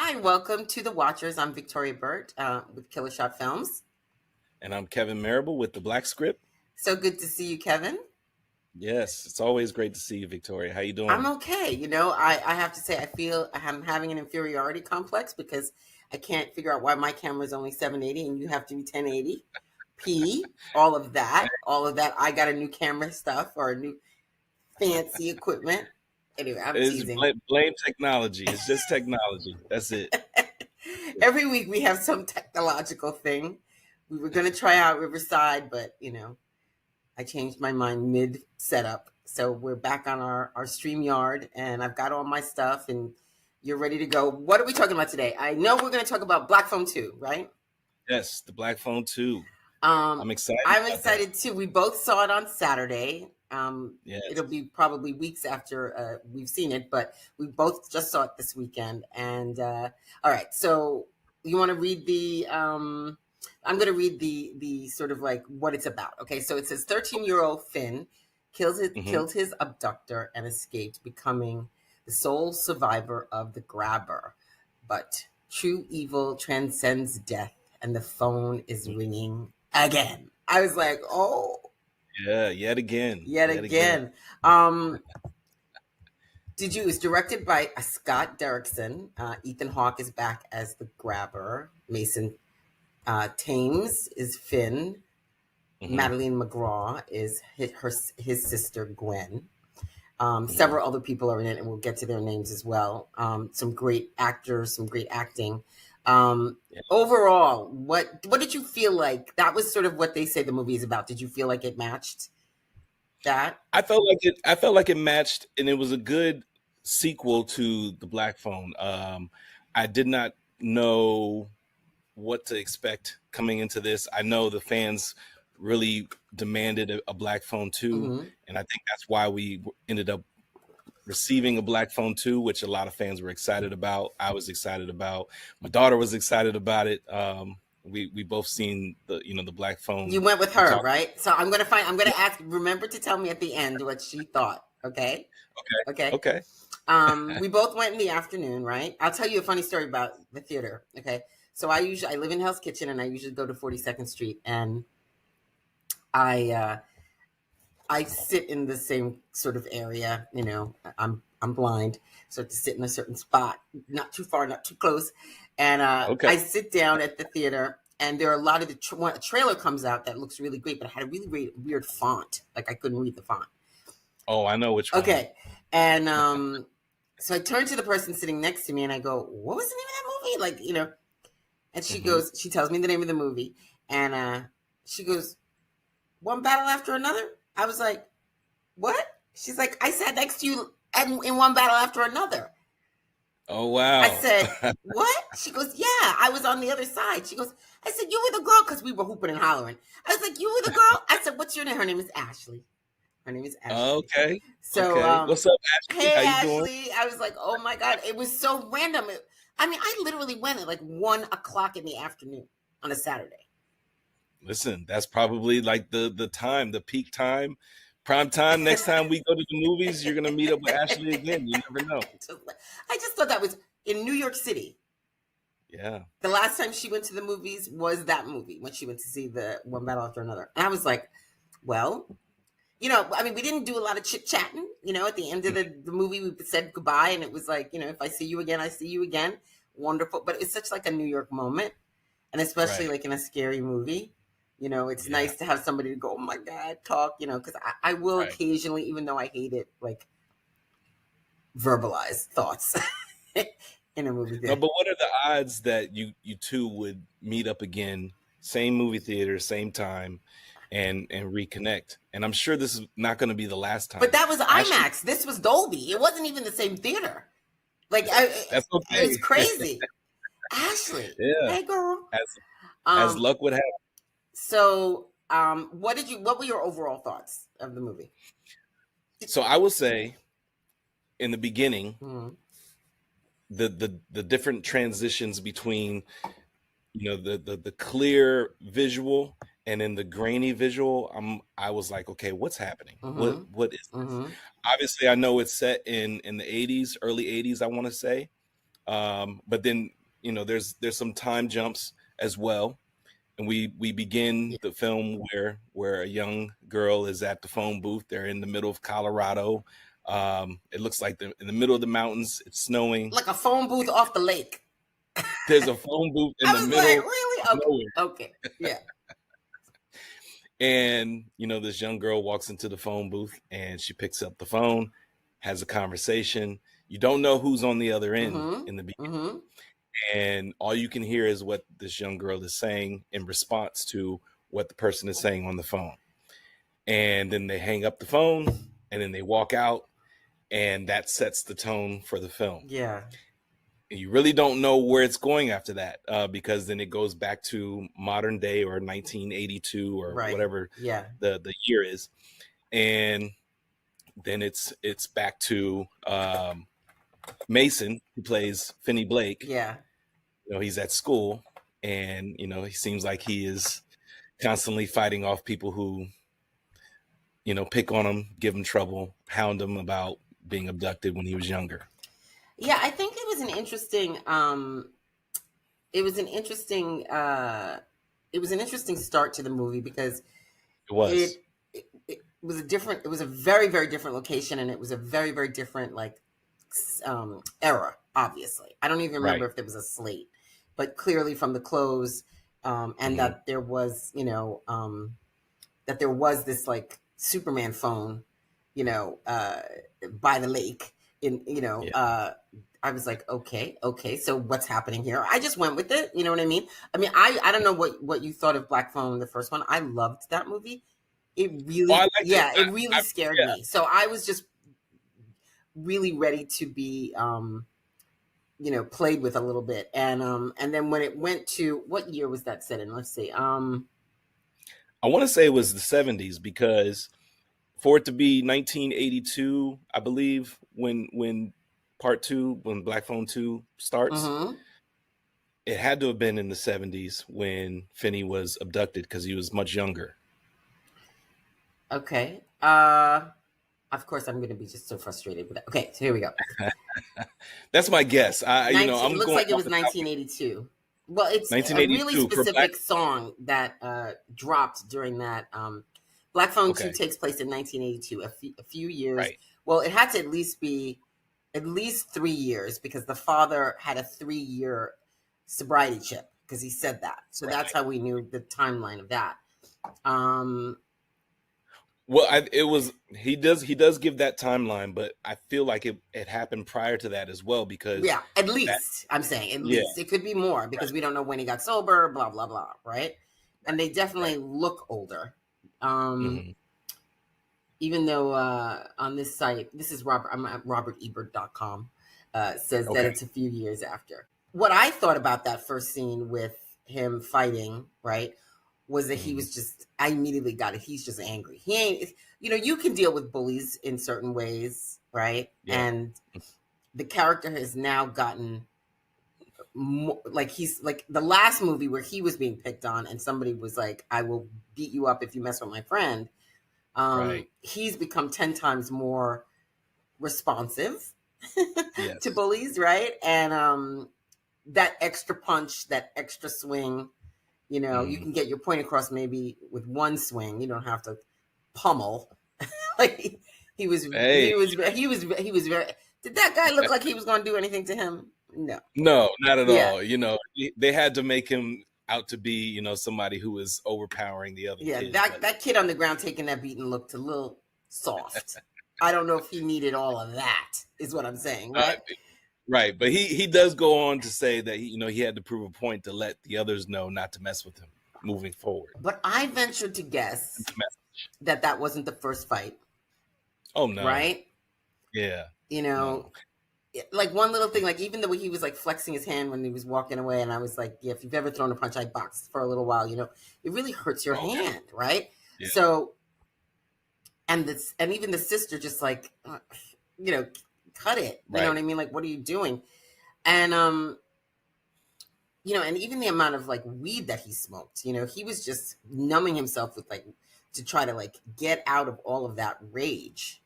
Hi, welcome to The Watchers. I'm Victoria Burt with Killer Shot Films. And I'm Kevin Marable with the Black Script. So good to see you, Kevin. Yes, it's always great to see you, Victoria. How you doing? I'm okay. I have to say I feel I'm having an inferiority complex because I can't figure out why my camera is only 780 and you have to be 1080p. All of that. I got a new camera stuff or a new fancy equipment. Anyway, I'm teasing. Blame technology. It's just technology. That's it. Every week we have some technological thing. We were going to try out Riverside, but I changed my mind mid setup. So we're back on our StreamYard, and I've got all my stuff, and you're ready to go. What are we talking about today? I know we're going to talk about Black Phone 2, right? Yes, the Black Phone 2. I'm excited. I'm excited too. We both saw it on Saturday. Yes. It'll be probably weeks after we've seen it, but we both just saw it this weekend. And all right, so you want to read the? I'm going to read the sort of like what it's about. Okay, so it says 13-year-old Finn killed his abductor and escaped, becoming the sole survivor of the grabber. But true evil transcends death, and the phone is ringing again. I was like, oh. Yeah, yet again. It's directed by Scott Derrickson. Ethan Hawke is back as the grabber. Mason Thames is Finn. Madeleine McGraw is his sister, Gwen. Several other people are in it, and we'll get to their names as well. Some great actors, some great acting. Overall, what did you feel like? That was sort of what they say the movie is about. Did you feel like it matched that? I felt like it matched, and it was a good sequel to the Black Phone. I did not know what to expect coming into this. I know the fans really demanded a Black Phone 2, and I think that's why we ended up receiving a Black Phone 2, which a lot of fans were excited about. I was excited about. My daughter was excited about it. We both seen the Black Phone. You went with her, right? So I'm gonna ask. Remember to tell me at the end what she thought. Okay. We both went in the afternoon, right? I'll tell you a funny story about the theater. Okay. So I live in Hell's Kitchen, and I usually go to 42nd Street, and I sit in the same sort of area. I'm blind, so to sit in a certain spot, not too far, not too close. And I sit down at the theater, and there are a lot of a trailer comes out that looks really great, but it had a really weird font. Like I couldn't read the font. Oh, I know which one. Okay. And so I turned to the person sitting next to me, and I go, what was the name of that movie? And she goes, she tells me the name of the movie, and she goes, One Battle After Another? I was like, what? She's like, I sat next to you in One Battle After Another. Oh, wow. I said, what? She goes, yeah, I was on the other side. She goes, I said, you were the girl, because we were hooping and hollering. I was like, you were the girl? I said, what's your name? Her name is Ashley. Okay. So, what's up, Ashley? Hey, how you Ashley. Doing? I was like, oh my God. It was so random. I literally went at like 1:00 in the afternoon on a Saturday. Listen, that's probably like the time, the peak time, prime time. Next time we go to the movies, you're going to meet up with Ashley again. You never know. I just thought that was in New York City. Yeah. The last time she went to the movies was that movie, when she went to see the One Battle After Another. And I was like, well, we didn't do a lot of chit-chatting. At the end of the movie, we said goodbye, and it was like, if I see you again, I see you again. Wonderful. But it's such like a New York moment, and especially like in a scary movie. It's nice to have somebody to go, oh my God, talk, because I will occasionally, even though I hate it, like verbalize thoughts in a movie theater. No, but what are the odds that you two would meet up again, same movie theater, same time, and reconnect? And I'm sure this is not going to be the last time. But that was IMAX. This was Dolby. It wasn't even the same theater. Like, that's okay. It's crazy. Ashley. Yeah. Hey, girl. As luck would have. So, what were your overall thoughts of the movie? So I will say, in the beginning, the different transitions between, the clear visual and in the grainy visual, I was like, okay, what's happening? What is this? Obviously, I know it's set in the 80s, early 80s, I want to say. But then there's some time jumps as well. And we begin the film where a young girl is at the phone booth. They're in the middle of Colorado. It looks like they're in the middle of the mountains. It's snowing. Like a phone booth off the lake. There's a phone booth in I the was middle like, of really? nowhere. Okay. Yeah. And, this young girl walks into the phone booth and she picks up the phone, has a conversation. You don't know who's on the other end in the beginning. Mm-hmm. And all you can hear is what this young girl is saying in response to what the person is saying on the phone. And then they hang up the phone and then they walk out, and that sets the tone for the film. Yeah. And you really don't know where it's going after that, because then it goes back to modern day or 1982 or whatever the year is. And then it's back to Mason, who plays Finney Blake. Yeah. He's at school, and he seems like he is constantly fighting off people who pick on him, give him trouble, hound him about being abducted when he was younger. Yeah, I think it was an interesting start to the movie, because it was it was a very, very different location, and it was a very, very different era. Obviously, I don't even remember if there was a slate, but clearly from the clothes, and that there was that there was this Superman phone, by the lake I was like, okay, so what's happening here? I just went with it. You know what I mean? I don't know what you thought of Black Phone, the first one. I loved that movie. It really, it really scared me. So I was just really ready to be, played with a little bit. And then when it went to, what year was that set in? Let's see. I want to say it was the 70s, because for it to be 1982, I believe, when part 2, when Black Phone 2 starts, it had to have been in the 70s when Finney was abducted, because he was much younger. Okay. Of course, I'm going to be just so frustrated with that. Okay, so here we go. That's my guess. It looks like it was 1982. Well, it's a really specific song that dropped during that. Black Phone 2 takes place in 1982, a few years. Right. Well, it had to at least be 3 years, because the father had a 3-year sobriety chip, because he said that. So that's how we knew the timeline of that. Well, he does give that timeline, but I feel like it happened prior to that as well, because at least it could be more, because we don't know when he got sober, blah blah blah, right? And they definitely look older. Even though on this site, this is I'm at robertebert.com, says that it's a few years after. What I thought about that first scene with him fighting, right, was that he was just, I immediately got it. He's just angry. He ain't, you can deal with bullies in certain ways, right? Yeah. And the character has now gotten more, he's like the last movie where he was being picked on and somebody was like, I will beat you up if you mess with my friend. He's become 10 times more responsive to bullies, right? And that extra punch, that extra swing, you can get your point across maybe with one swing. You don't have to pummel. He was very. Did that guy look like he was going to do anything to him? No, not at all. They had to make him out to be, somebody who was overpowering the other kids. That kid on the ground taking that beating looked a little soft. I don't know if he needed all of that, is what I'm saying, right? Right, but he does go on to say that he had to prove a point to let the others know not to mess with him moving forward. But I ventured to guess that wasn't the first fight. Oh no! Right? Yeah. Like one little thing, like even the way he was flexing his hand when he was walking away, and I was like, yeah, if you've ever thrown a punch, I boxed for a little while, it really hurts your hand, right? Yeah. So, and even the sister just cut it. You know what I mean? Like, what are you doing? And and even the amount of weed that he smoked, he was just numbing himself with to try to get out of all of that rage.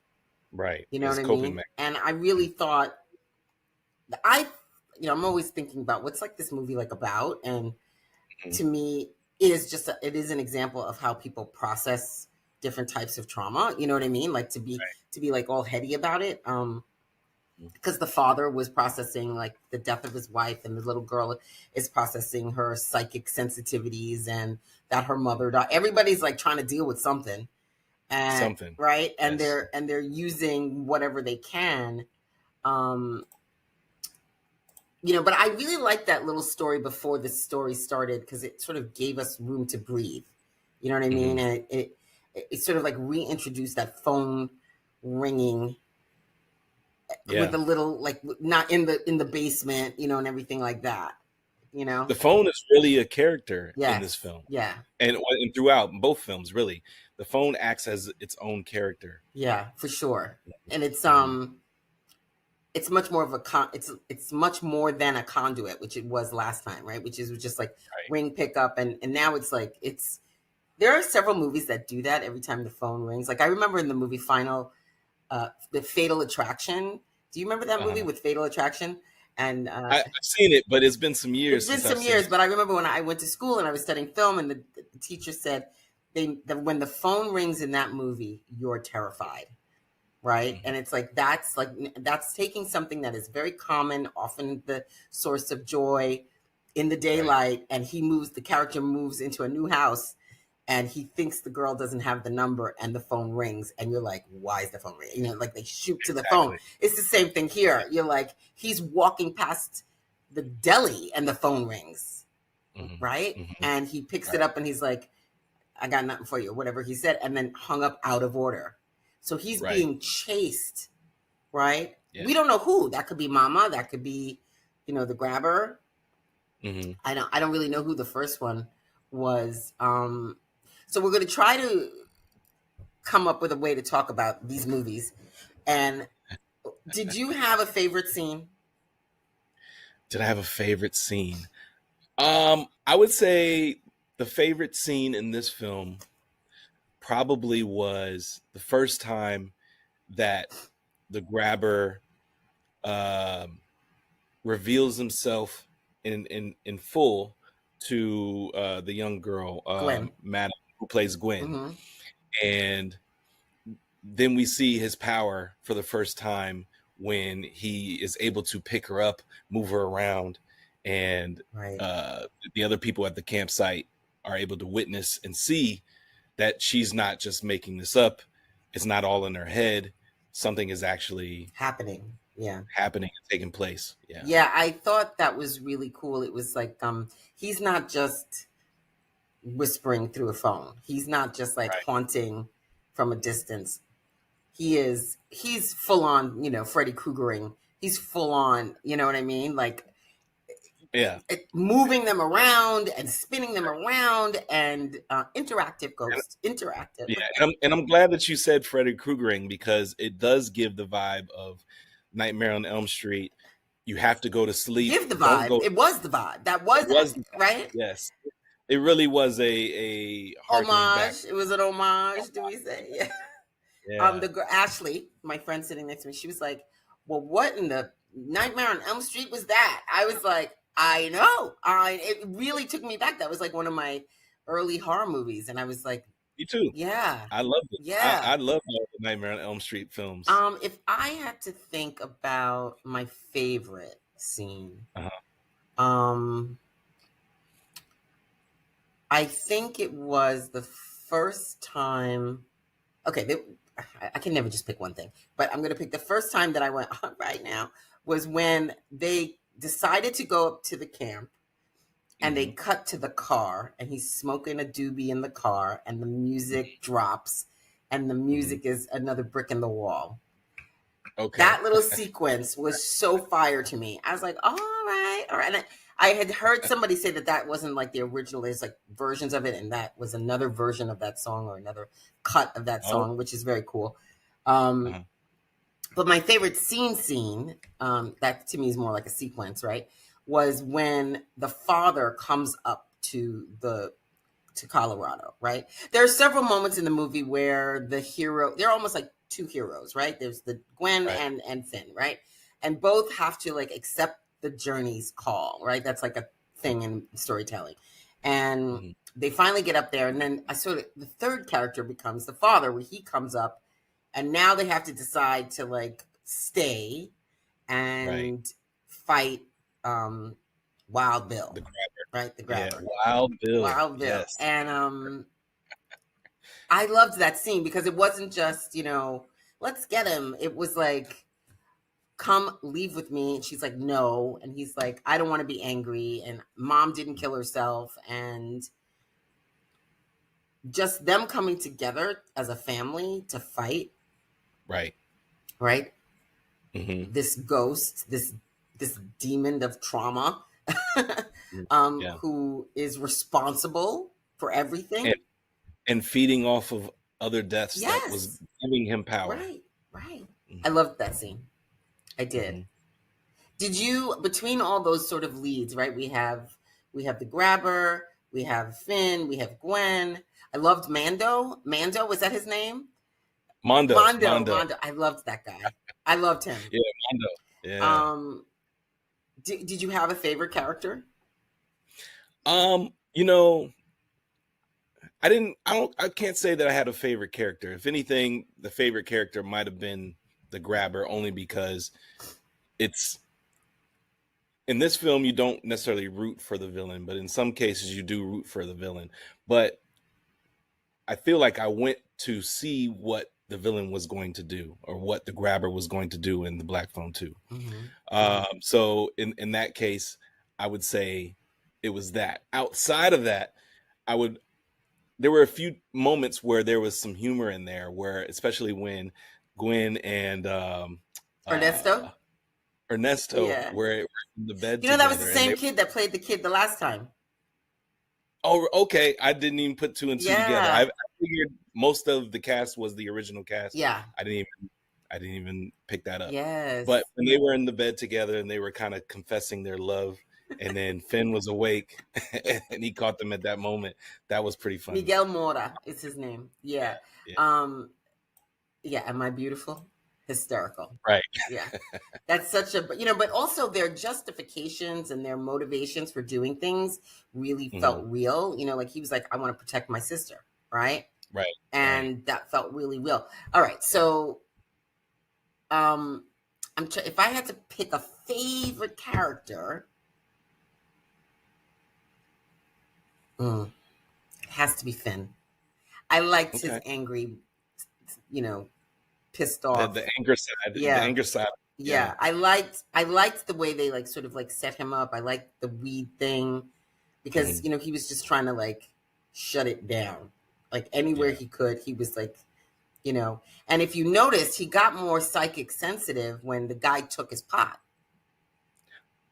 Right. You know what I mean? And I really thought I'm always thinking about what's like this movie like about, and Mhm. to me, it is an example of how people process different types of trauma. You know what I mean? Like to be like all heady about it. Because the father was processing like the death of his wife, and the little girl is processing her psychic sensitivities, and that her mother died. Everybody's like trying to deal with something, and Something. right, and Yes. they're using whatever they can. Um, but I really liked that little story before the story started, because it sort of gave us room to breathe. You know what I mean? Mhm. And it sort of like reintroduced that phone ringing with Yeah. a little like not in the basement, and everything like that. The phone is really a character in this Yes, film, yeah, and throughout both films, really, the phone acts as its own character. yeah, for sure. And Mhm. it's much more of it's much more than a conduit, which it was last time, right? Which is just like Right. ring pickup, and now it's like there are several movies that do that every time the phone rings. Like I remember in the movie the Fatal Attraction. Do you remember that movie Uh-huh. with Fatal Attraction? And I've seen it, but it's been some it's years been since I've some seen years, it. but I remember when I went to school and I was studying film, and the teacher said when the phone rings in that movie, you're terrified, right? Mhm. And it's that's taking something that is very common, often the source of joy in the Right. daylight, and the character moves into a new house, and he thinks the girl doesn't have the number, and the phone rings, and you're like, why is the phone ringing? Like they shoot to the phone. Exactly. It's the same thing here. You're like, he's walking past the deli and the phone rings, Mhm. right? Mhm. And he picks it Right. up and he's like, I got nothing for you, whatever he said, and then hung up out of order. So he's Right. being chased, right? Yeah. We don't know who. That could be Mama, that could be, the grabber. Mhm. I don't really know who the first one was. So we're gonna try to come up with a way to talk about these movies. And did you have a favorite scene? Did I have a favorite scene? I would say the favorite scene in this film probably was the first time that the grabber um, reveals himself in full to the young girl, Gwen. Madeleine, who plays Gwen, Mm-hmm. and then we see his power for the first time when he is able to pick her up, move her around, and Right. uh, the other people at the campsite are able to witness and see that she's not just making this up. It's not all in her head. Something is actually Happening. Yeah. happening and taking place. Yeah. Yeah, I thought that was really cool. It was like he's not just whispering through a phone. He's not just like Right. haunting from a distance. He's full on, Freddy Kruegering. He's full on, you know what I mean? Like Yeah. moving them around and spinning them around, and interactive ghost. Interactive. Yeah. And I'm glad that you said Freddy Kruegering, because it does give the vibe of Nightmare on Elm Street. You have to go to sleep. Give the Don't vibe. go. It was the vibe. That It was was the vibe. right. Yes. It really was a harkening back. Homage. It was an homage. Do we say? Yeah. Yeah. The girl Ashley, my friend sitting next to me, she was like, "Well, what in the Nightmare on Elm Street was that?" I was like, "I know." It really took me back. That was like one of my early horror movies, and I was like, Me too. "Yeah, I loved it. yeah." I love all the Nightmare on Elm Street films. If I had to think about my favorite scene, Uh-huh. um, I think it was the first time. Okay, I can never just pick one thing, but I'm going to pick the first time that I went on right now was when they decided to go up to the camp, and they Mm-hmm. cut to the car, and he's smoking a doobie in the car, and the music drops, and the Mm-hmm. music is another brick in the wall. Okay. That little sequence was so fire to me. I was like, all right, all right. And I had heard somebody say that wasn't like the original. There's like versions of it, and that was another version of that song, or another cut of that Oh. song, which is very cool. But my favorite scene, that to me is more like a sequence, right? Was when the father comes up to Colorado, right? There are several moments in the movie where the hero, they're almost like two heroes, right? There's the Gwen Right. and Finn, right? And both have to like accept the journey's call, right? That's like a thing in storytelling. And they finally get up there, and then the third character becomes the father, where he comes up, and now they have to decide to like stay and fight Wild Bill, The grabber. right? The grabber. Yeah, Wild Bill. Wild Bill. Yes. And I loved that scene because it wasn't just, let's get him. It was like, come leave with me. And she's like, no. And he's like, I don't want to be angry. And mom didn't kill herself. And just them coming together as a family to fight. Right. This ghost, this demon of trauma, who is responsible for everything. And feeding off of other deaths that was giving him power. Right. I loved that scene. I did. Did you, between all those sort of leads, right? We have the grabber, we have Finn, we have Gwen. I loved Mando. Mando, was that his name? Mondo. I loved that guy. I loved him. Yeah, Mondo. Yeah. Did you have a favorite character? I can't say that I had a favorite character. If anything, the favorite character might have been the grabber, only because it's in this film you don't necessarily root for the villain, but in some cases you do root for the villain. But I feel like I went to see what the villain was going to do, or what the grabber was going to do in the Black Phone 2. So in that case, I would say it was that. Outside of that, there were a few moments where there was some humor in there, where especially when Gwen and Ernesto were in the bed. That was the same kid that played the kid the last time. Oh, okay. I didn't even put two and two together. I figured most of the cast was the original cast. Yeah. I didn't even pick that up. Yes. But when they were in the bed together and they were kind of confessing their love, and then Finn was awake and he caught them at that moment, that was pretty funny. Miguel Mora is his name. Yeah. Am I beautiful? Hysterical. Right. Yeah. That's such a, but also their justifications and their motivations for doing things really felt real. Like he was like, I want to protect my sister. Right. And that felt really real. All right. So, if I had to pick a favorite character, it has to be Finn. I liked his angry, pissed off. The anger side. Yeah. The anger side. Yeah. I liked the way they sort of set him up. I liked the weed thing because, he was just trying to shut it down. Anywhere he could, he was and if you noticed, he got more psychic sensitive when the guy took his pot.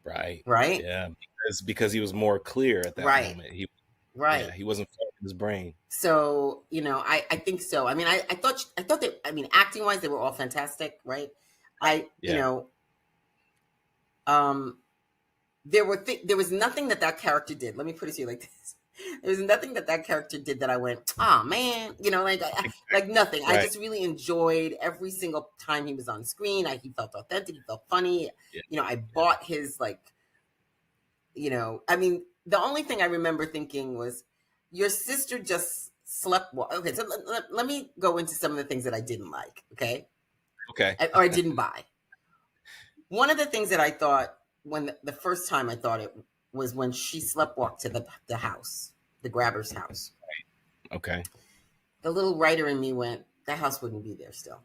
Right. Yeah. Because he was more clear at that moment. He wasn't following his brain. So, I think so. I mean, I thought that, acting wise, they were all fantastic. Right. There was nothing that character did. Let me put it to you like this. There was nothing that character did that I went, oh man, nothing. I just really enjoyed every single time he was on screen. He felt authentic. He felt funny. Yeah. I bought his the only thing I remember thinking was, your sister just slept. Okay, so let me go into some of the things that I didn't like. Okay. Or I didn't buy. One of the things that I thought when the first time I thought it was when she sleptwalked to the house, the grabber's house. Right. Okay. The little writer in me went, that house wouldn't be there still.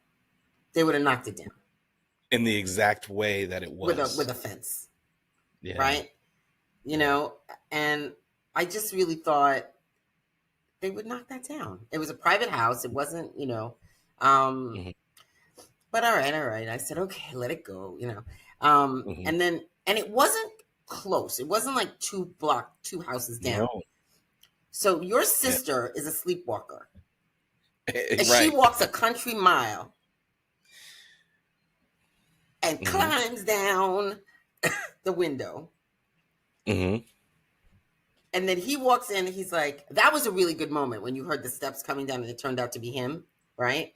They would have knocked it down. In the exact way that it was. With a fence. Yeah. Right? And I just really thought they would knock that down. It was a private house. It wasn't, but all right. I said, okay, let it go, and it wasn't close. It wasn't like two houses down. No. So your sister is a sleepwalker. And she walks a country mile and climbs down the window. And then he walks in and he's like, that was a really good moment when you heard the steps coming down and it turned out to be him. Right.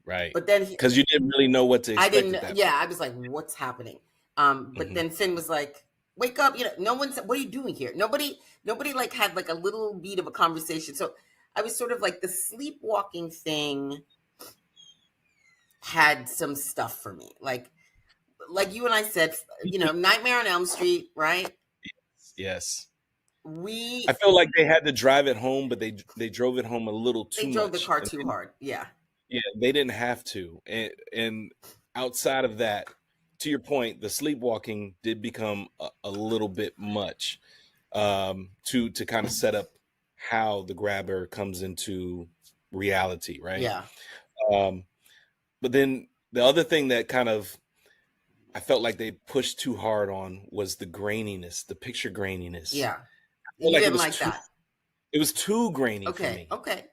Right. But then because you didn't really know what to expect. I was like, what's happening? But then Finn was like, wake up, no one said, what are you doing here? Nobody like had like a little beat of a conversation. So I was sort of like, the sleepwalking thing had some stuff for me. Like you and I said, Nightmare on Elm Street, right? Yes. We I feel like they had to drive it home, but they drove it home a little too They drove much. the car too hard. Yeah. Yeah, they didn't have to. And outside of that, to your point, the sleepwalking did become a little bit much, to kind of set up how the grabber comes into reality, right? Yeah. But then the other thing that kind of I felt like they pushed too hard on was the graininess, the picture graininess. Yeah. I felt You like didn't like that. It was too grainy for Okay. me. Okay.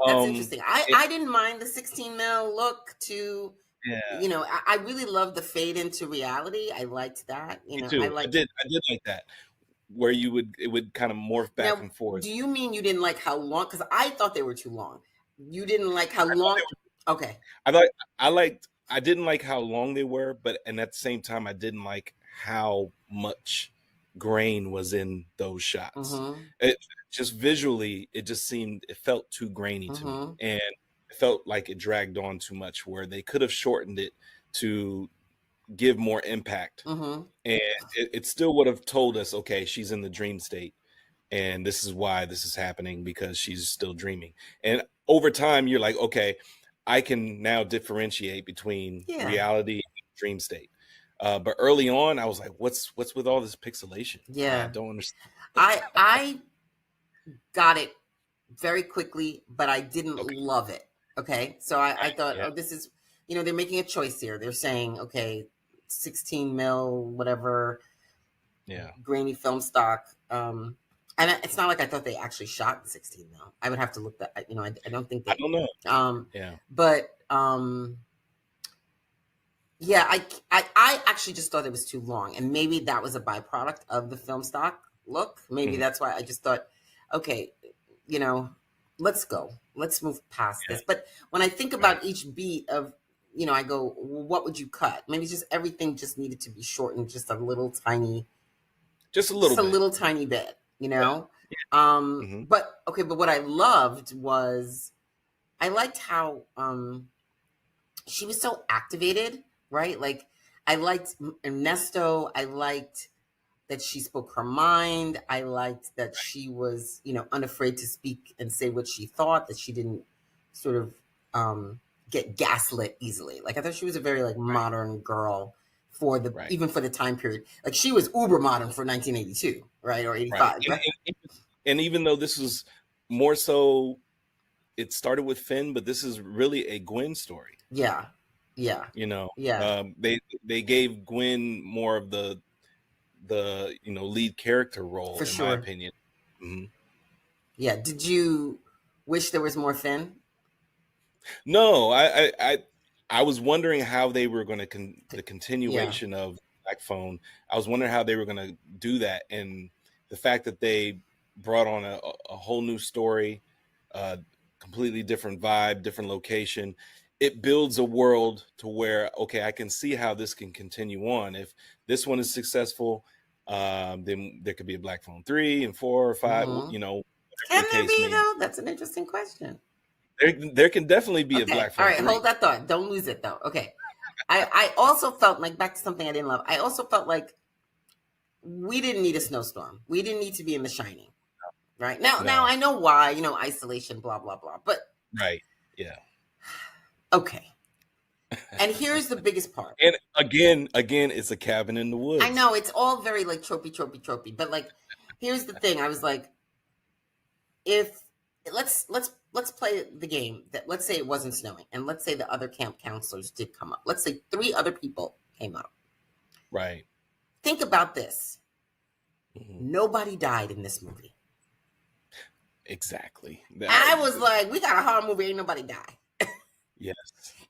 That's interesting. It, I didn't mind the 16 mil look to, yeah, I really loved the fade into reality. I liked that. me I too. I like. did like that, where it would kind of morph back Now, and forth. do you mean you didn't like how long? Because I thought they were too long. You didn't like how I thought long? they were Okay. I didn't like how long they were, and at the same time I didn't like how much grain was in those shots. Mm-hmm. It just visually, it felt too grainy to me, and it felt like it dragged on too much, where they could have shortened it to give more impact. And it still would have told us, okay, she's in the dream state, and this is why this is happening, because she's still dreaming. And over time, you're like, okay, I can now differentiate between reality and dream state. But early on, I was like, what's with all this pixelation? Yeah. I don't understand. I got it very quickly, but I didn't love it. Okay. So I thought, oh, this is, they're making a choice here. They're saying, okay, 16 mil, whatever. Yeah. Grainy film stock. And it's not like I thought they actually shot 16 mil. I would have to look that, I don't think they. I don't know. But yeah, I actually just thought it was too long, and maybe that was a byproduct of the film stock look. Maybe that's why I just thought, okay, let's go, let's move past this. But when I think about each beat of, I go, well, what would you cut? Maybe just everything just needed to be shortened just a little tiny, little tiny bit, But okay, but what I loved was, I liked how she was so activated, right? Like, I liked Ernesto. I liked that she spoke her mind. I liked that she was, unafraid to speak and say what she thought, that she didn't sort of get gaslit easily. Like, I thought she was a very like modern girl for the even for the time period. Like, she was uber modern for 1982, right? Or 85. Right. And even though this was more so, it started with Finn, but this is really a Gwen story. Yeah. They gave Gwen more of the lead character role, for my opinion. Yeah. Did you wish there was more Finn? No, I was wondering how they were going to the continuation of Black Phone. I was wondering how they were going to do that, and the fact that they brought on a whole new story, completely different vibe, different location. It builds a world to where, okay, I can see how this can continue on. If this one is successful, then there could be a Black Phone 3 and 4 or 5. Can there be, though? That's an interesting question. There can definitely be a Black Phone. All right, 3. hold that thought. Don't lose it, though. Okay. I also felt like, back to something I didn't love, I also felt like we didn't need a snowstorm. We didn't need to be in The Shining. Right? Now I know why, isolation, blah, blah, blah. But right. Yeah. Okay. And here's the biggest part. And again, it's a cabin in the woods. I know, it's all very like tropey. But like, here's the thing. I was like, if let's play the game that, let's say it wasn't snowing, and let's say the other camp counselors did come up. Let's say 3 other people came up. Right. Think about this. Nobody died in this movie. Exactly. I was like, we got a horror movie, ain't nobody die. Yes.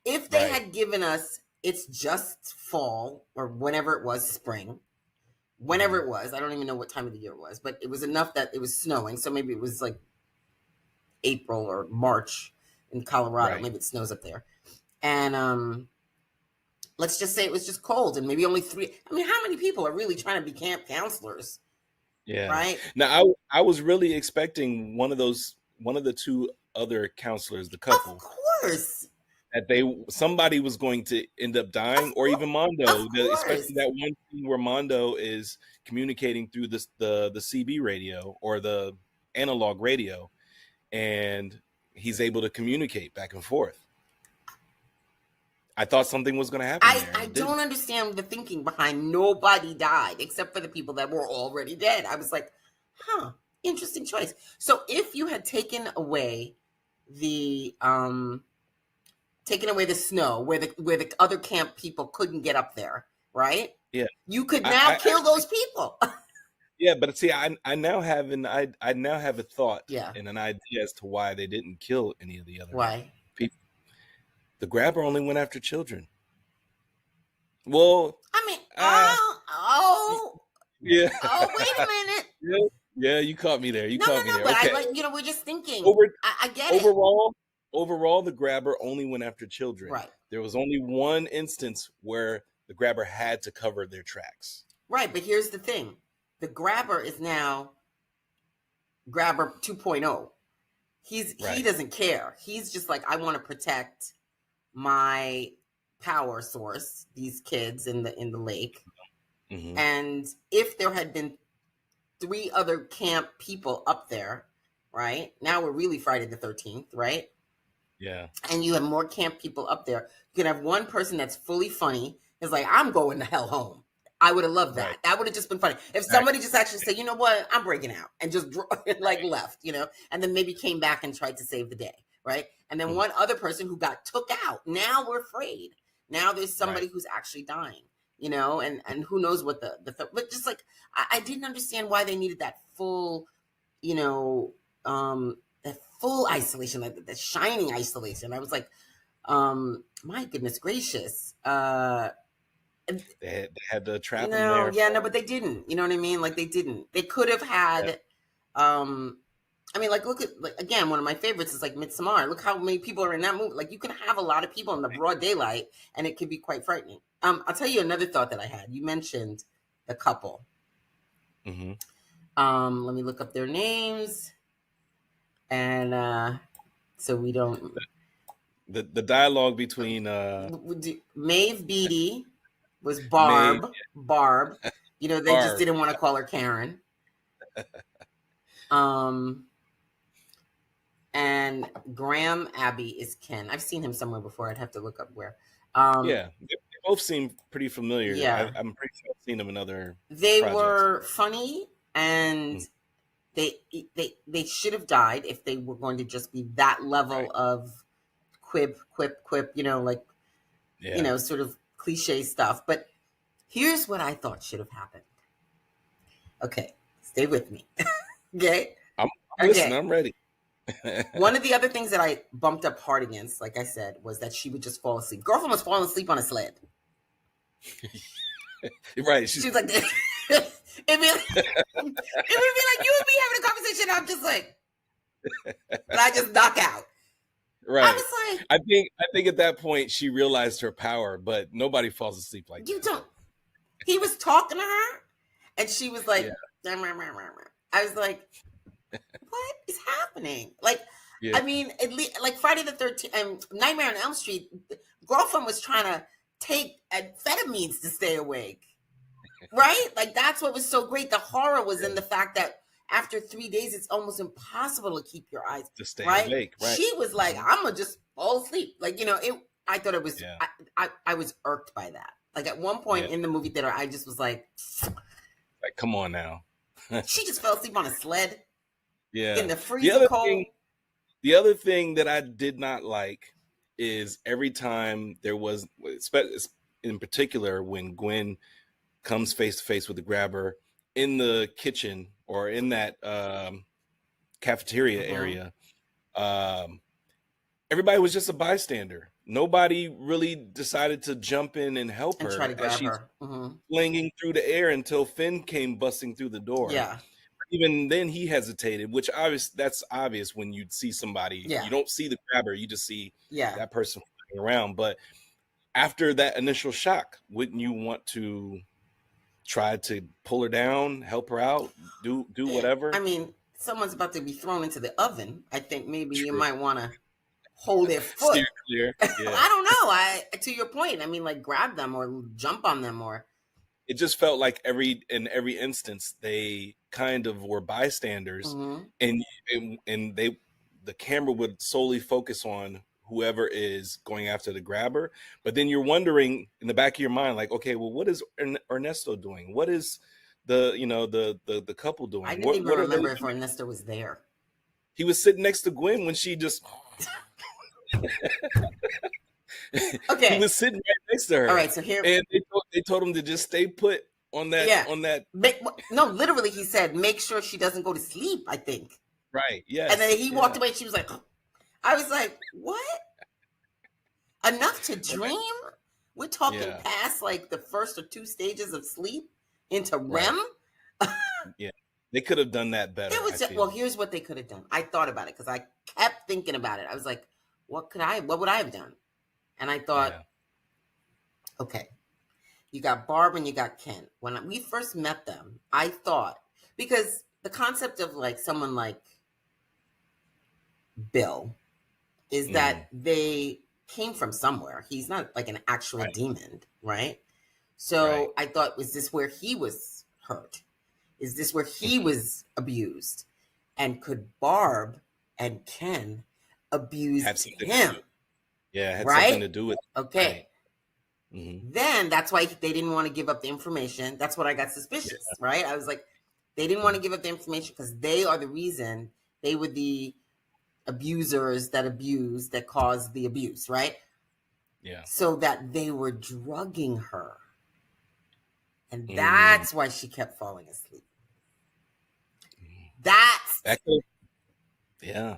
If they had given us, it's just fall, or whenever it was, spring, whenever it was, I don't even know what time of the year it was, but it was enough that it was snowing. So maybe it was like April or March in Colorado. Right. Maybe it snows up there. And let's just say it was just cold and maybe only 3. I mean, how many people are really trying to be camp counselors? Yeah. Right. Now I was really expecting one of the two other counselors, the Of couple, course. that somebody was going to end up dying, or even Mondo, Of course. especially that one scene where Mondo is communicating through the CB radio or the analog radio, and he's able to communicate back and forth. I thought something was going to happen there. I don't understand the thinking behind nobody died except for the people that were already dead. I was like, interesting choice. So if you had taken away the snow where the other camp people couldn't get up there, right? Yeah. You could now kill those people. Yeah, but see, I now have a thought, Yeah. and an idea as to why they didn't kill any of the other Why? people. The grabber only went after children. Well, I mean, yeah. Oh, wait a minute. Yeah, you caught me there. No, but Okay. we're just thinking. I get Overall, the grabber only went after children. Right. There was only one instance where the grabber had to cover their tracks. Right, but here's the thing. The grabber is now grabber 2.0. He doesn't care. He's just like, I want to protect my power source, these kids in the lake. Mm-hmm. And if there had been 3 other camp people up there, right? Now we're really Friday the 13th, right? Yeah. And you have more camp people up there. You can have one person that's fully funny is like, I'm going the hell home. I would have loved that. Right. That would have just been funny. If somebody just actually said, you know what, I'm breaking out, and just left, and then maybe came back and tried to save the day, right? And then one other person who got took out. Now we're afraid. Now there's somebody who's actually dying, and who knows what but just like, I didn't understand why they needed that full, that full isolation, like the shining isolation. I was like, my goodness gracious. They had to trap him there. Yeah, no, but they didn't. You know what I mean? Like, they didn't. They could have had. I mean, like, look at, like, again, one of my favorites is like Midsommar. Look how many people are in that movie. Like, you can have a lot of people in the broad daylight, and it could be quite frightening. I'll tell you another thought that I had. You mentioned the couple. Mm-hmm. Let me look up their names, and so we don't. The dialogue between Maeve Beatty was Barb. Maeve. Barb. They just didn't want to call her Karen. And Graham Abbey is Ken. I've seen him somewhere before. I'd have to look up where. Yeah, they both seem pretty familiar. Yeah, I'm pretty sure I've seen them in other. They projects. were funny, and they should have died if they were going to just be that level of quip, sort of cliche stuff. But here's what I thought should have happened. Okay, stay with me. Okay? I'm listening. I'm ready. One of the other things that I bumped up hard against, like I said, was that she would just fall asleep. Girlfriend was falling asleep on a sled. Right. She was like, it'd be like you and me having a conversation. I'm just like, but I just knock out. Right. I was like, I think at that point she realized her power, but nobody falls asleep like you that. don't. He was talking to her, and she was like, I was like, what is happening? Like, I mean, at least like Friday the 13th, Nightmare on Elm Street, girlfriend was trying to take amphetamines to stay awake, right? Like, that's what was so great. The horror was in the fact that after 3 days, it's almost impossible to keep your eyes to stay awake. Right. She was like, I'm gonna just fall asleep. Like, I thought it was. I was irked by that. Like, at one point in the movie theater, I just was like, come on now. She just fell asleep on a sled. Yeah. In the freezing cold. The other thing that I did not like is every time there was, in particular, when Gwen comes face to face with the grabber in the kitchen or in that cafeteria area, everybody was just a bystander. Nobody really decided to jump in and help her. Try to grab her. Flinging through the air until Finn came busting through the door. Yeah. Even then he hesitated, which that's obvious when you see somebody. Yeah. You don't see the grabber, you just see that person flying around. But after that initial shock, wouldn't you want to try to pull her down, help her out, do whatever? I mean, someone's about to be thrown into the oven. I think maybe you True. might want to hold their foot. Steer clear. Yeah. I don't know. To your point, I mean, like grab them or jump on them or. It just felt like in every instance they kind of were bystanders, and the camera would solely focus on whoever is going after the grabber. But then you're wondering in the back of your mind, like, okay, well, what is Ernesto doing? What is the couple doing? I didn't even remember if Ernesto was there. He was sitting next to Gwen when she just. Okay. He was sitting right next to her. All right, so here, and they told him to just stay put on that. Yeah. On that. No, literally, he said, "Make sure she doesn't go to sleep." I think. Right. Yes. And then he walked away. And she was like, I was like, what? Enough to dream? We're talking past like the first or two stages of sleep into REM? Yeah. They could have done that better. Well, here's what they could have done. I thought about it because I kept thinking about it. I was like, what would I have done? And I thought, okay, you got Barb and you got Ken. When we first met them, I thought, because the concept of like someone like Bill is that they came from somewhere. He's not like an actual demon, right? So I thought, was this where he was hurt? Is this where he was abused? And could Barb and Ken abuse him? Yeah, it had something to do with it. Okay. Right. Then that's why they didn't want to give up the information. That's what I got suspicious, right? I was like, they didn't want to give up the information because they are the reason. They were the abusers that caused the abuse, right? Yeah. So that they were drugging her. And that's why she kept falling asleep. That yeah.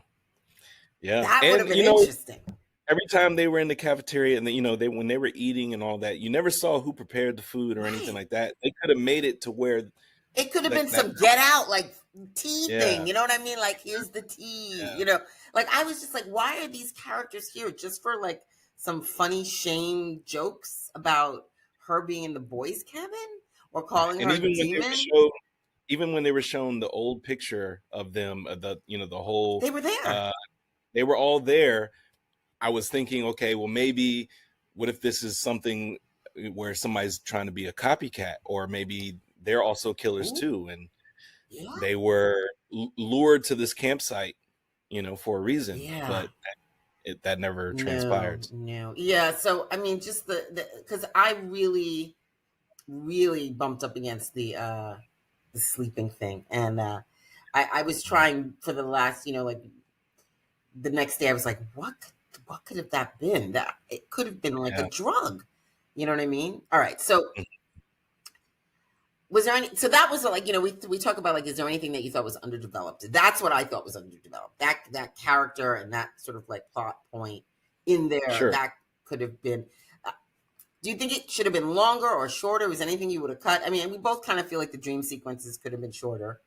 That would have been interesting. Every time they were in the cafeteria and when they were eating and all that, you never saw who prepared the food or anything like that. They could have made it to where it could have been some Get Out like tea thing. You know what I mean? Like, here's the tea. Like I was just like, why are these characters here just for like some funny shame jokes about her being in the boys' cabin or calling her a demon? Even when they were shown the old picture of them, the whole, they were there. They were all there. I was thinking, okay, well, maybe what if this is something where somebody's trying to be a copycat, or maybe they're also killers too, and they were lured to this campsite, for a reason. Yeah. But that never transpired. No. Yeah. So I mean, just because I really, really bumped up against the sleeping thing, and I was trying for the last, like the next day, I was like, what could have that been? That it could have been like a drug. You know what I mean? All right. So was there any? So that was like, we talk about like, is there anything that you thought was underdeveloped? That's what I thought was underdeveloped. That character and that sort of like plot point in there that could have been. Do you think it should have been longer or shorter? Was anything you would have cut? I mean, we both kind of feel like the dream sequences could have been shorter.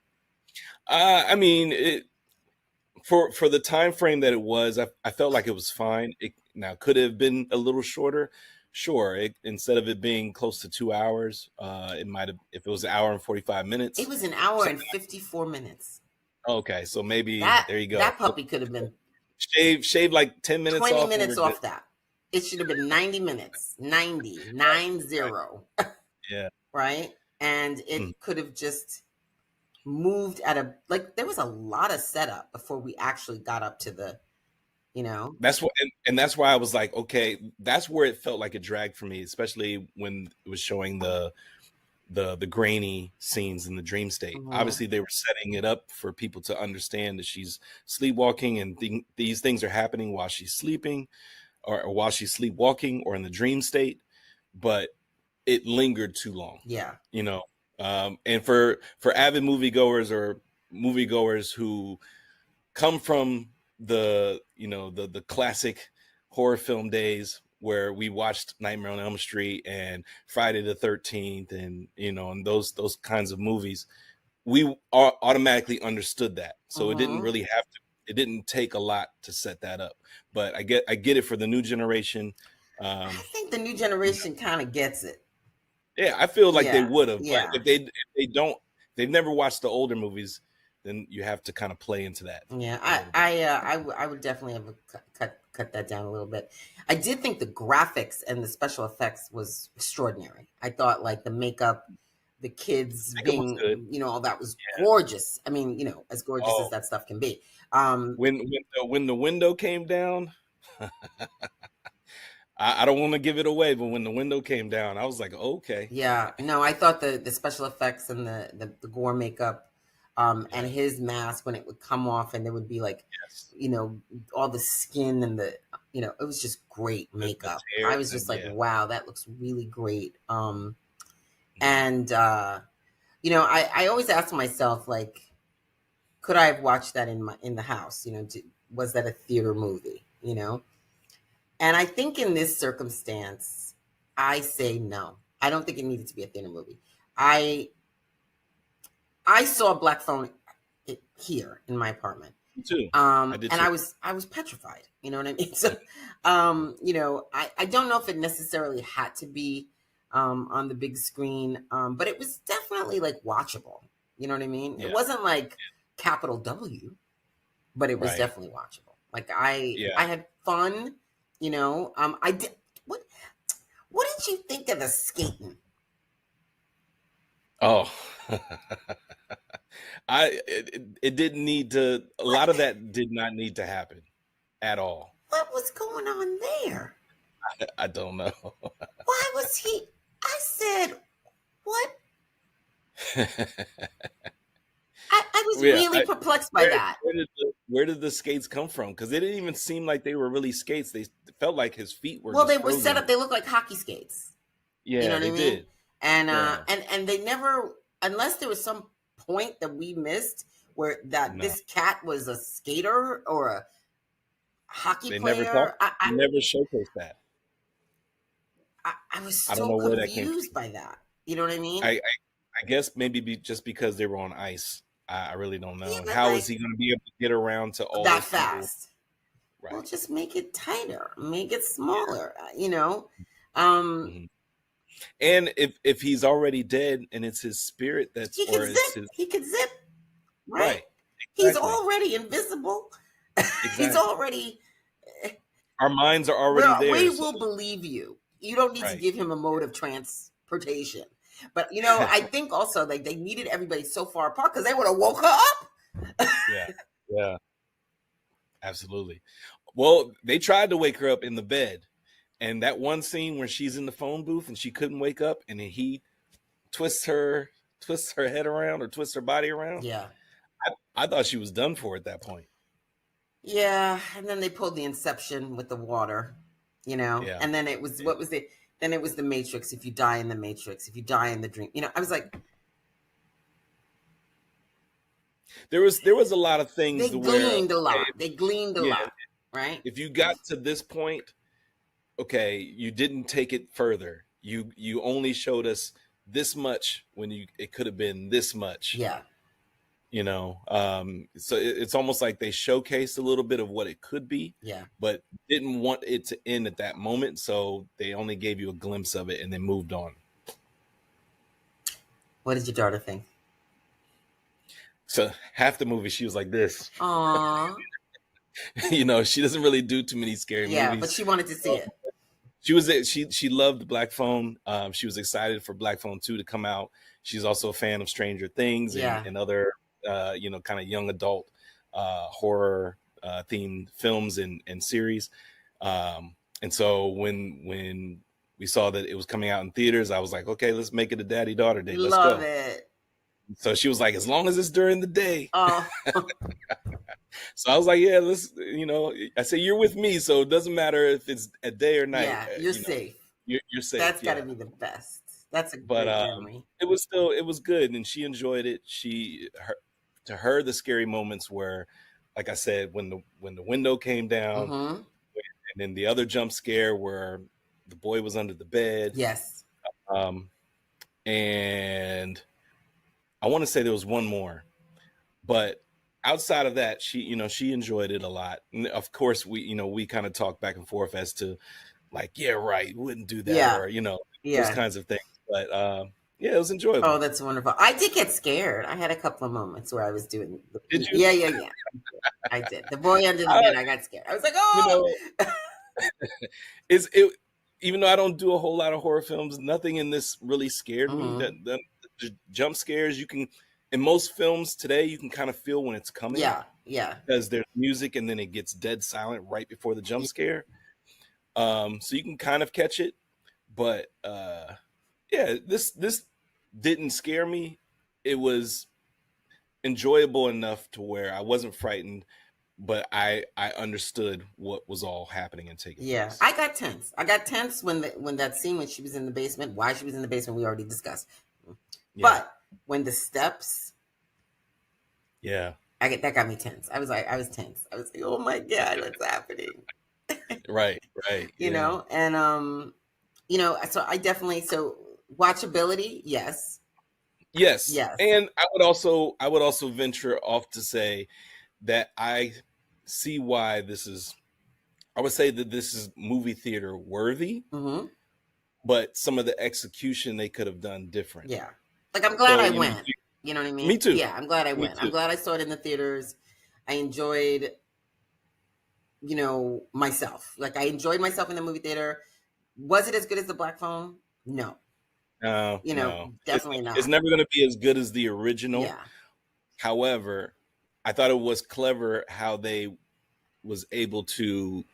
I mean, for the time frame that it was, I felt like it was fine. It now could have been a little shorter. Sure, instead of it being close to 2 hours, it might have. If it was an hour and 45 minutes, it was an hour and 54 minutes. Okay, so maybe there you go. That puppy could have been shave like 10 minutes, 20 minutes off that. It should have been 90 minutes, 90. Yeah. Right, and it could have just moved at there was a lot of setup before we actually got up to the. That's what, and that's why I was like, okay, that's where it felt like it dragged for me, especially when it was showing the grainy scenes in the dream state. Obviously, they were setting it up for people to understand that she's sleepwalking, and these things are happening while she's sleeping, or while she's sleepwalking, or in the dream state. But it lingered too long. Yeah, and for avid moviegoers or moviegoers who come from the classic horror film days where we watched Nightmare on Elm Street and Friday the 13th and and those kinds of movies, we automatically understood that. So it didn't really it didn't take a lot to set that up. But I get it for the new generation. I Um, think the new generation kind of gets it. yeah, I feel like they Yeah, would have, but yeah, if they don't, they've never watched the older movies, then you have to kind of play into that yeah. a little bit. I would definitely have cut that down a little bit. I did think the graphics and the special effects was extraordinary. I thought like the makeup, the kids Makeup was being, good. all that was gorgeous. I mean, as gorgeous as Oh, that stuff can be. Um, when the window came down, I don't want to give it away, but when the window came down, I was like, okay, Yeah, no, I thought the special effects and the gore makeup, and yeah, his mask when it would come off and there would be like, yes, all the skin and it was just great the makeup. I tears was and just like, yeah, wow, that looks really great. mhm. And I always ask myself like, could I have watched that in the house? Was that a theater movie? And I think in this circumstance, I say no. I don't think it needed to be a theater movie. I I saw Black Phone here in my apartment. Me too. I did And too. I was petrified. You know what I mean? So, I don't know if it necessarily had to be on the big screen, but it was definitely like watchable. You know what I mean? It Yeah, wasn't like capital W, but it was right. definitely watchable. Like I Yeah. had fun. I did. What did you think of the skating? Oh, it didn't need to. A What lot of that did not need to happen at all. what was going on there? I don't know. Why was he? I said, what? I was Yeah, really perplexed by where that. where did the skates come from? Because it didn't even seem like they were really skates. They felt like his feet were Well, just they were set frozen. up. They look like hockey skates. You know Yeah, what I they mean? did. And Yeah, they never, unless there was some point that we missed where that no, this cat was a skater or a hockey they never talked. player. I They I, never showcased that. I was I don't so know where that came confused by that. You know what I from. mean? I guess maybe just because they were on ice. I really don't know. Yeah, And but how is like he going to be able to get around to all that those people? fast. Well, Right. just make it tighter, make it smaller. Yeah. Um, And if he's already dead and it's his spirit that's he could or it's zip. his He could zip, right? right. He's Exactly. already invisible. He's Exactly. already. Our minds are already We there. So will believe you. You don't need to right. give him a mode of transportation. But I think also like they needed everybody so far apart because they would have woke her up. Yeah. Yeah. Absolutely. Well, they tried to wake her up in the bed. And that one scene where she's in the phone booth and she couldn't wake up and then he twists her head around or twists her body around. Yeah, I thought she was done for at that point. yeah. And then they pulled the Inception with the water, Yeah. and then it was what was it? Then it was the Matrix. If you die in the Matrix, if you die in the dream, I was like, There was a lot of things they to where gleaned a okay, lot. They gleaned a yeah, lot, right? if you got to this point, okay, you didn't take it further. You only showed us this much when it could have been this much. Yeah, So it's almost like they showcased a little bit of what it could be, yeah. but didn't want it to end at that moment, so they only gave you a glimpse of it and then moved on. What did your daughter think? So half the movie she was like this. Aw, She doesn't really do too many scary yeah, but movies. she wanted to see it. She loved Black Phone. She was excited for Black Phone 2 to come out. She's also a fan of Stranger Things Yeah, and other kind of young adult horror themed films and series. And so when we saw that it was coming out in theaters, I was like, okay, let's make it a daddy daughter day. Let's love go. it. So she was like, as long as it's during the day. Oh, So I was like, yeah, let's, I say you're with me, so it doesn't matter if it's a day or night. yeah, you're safe. You're safe. That's got to Yeah. be the best. That's a But great memory. it was good, and she enjoyed it. To her, the scary moments were, like I said, when the window came down, Mm-hmm. and then the other jump scare where the boy was under the bed. Yes. Um, and I want to say there was one more, but outside of that, she enjoyed it a lot. And of course, we kind of talked back and forth as to like, yeah, right, wouldn't do that, Yeah. or those Yeah. kinds of things. But yeah, it was Oh, enjoyable. that's wonderful. I did get scared. I had a couple of moments where I was doing Did you? yeah, yeah, yeah. I did. The boy under the I, bed, I got scared. I was like, you oh. know, is it? Even though I don't do a whole lot of horror films, nothing in this really scared me. Mhm. The jump scares, you can, in most films today, you can kind of feel when it's coming Yeah, yeah. because there's music and then it gets dead silent right before the jump scare. So you can kind of catch it, but yeah, this didn't scare me. It was enjoyable enough to where I wasn't frightened, but I understood what was all happening and taking Yeah, place. I got tense. I got tense when that scene when she was in the basement. Why she was in the basement, we already discussed. Yeah, But when the steps, yeah, that got me tense. I was tense. I was like, oh my god, what's happening? right, yeah. And so I definitely watchability, yes, Yes, yes, and I would also venture off to say that I see why this is. I would say that this is movie theater worthy, mm-hmm. but some of the execution they could have done different. Yeah. Like I'm glad So I went. You know what I me mean? too, Yeah, I'm glad I me went. I'm too. glad I saw it in the theaters. I enjoyed, myself. Like I enjoyed myself in the movie theater. Was it as good as the Black Phone? No. No, no, Definitely it's not. never going to be as good as the original. Yeah. However, I thought it was clever how they was able to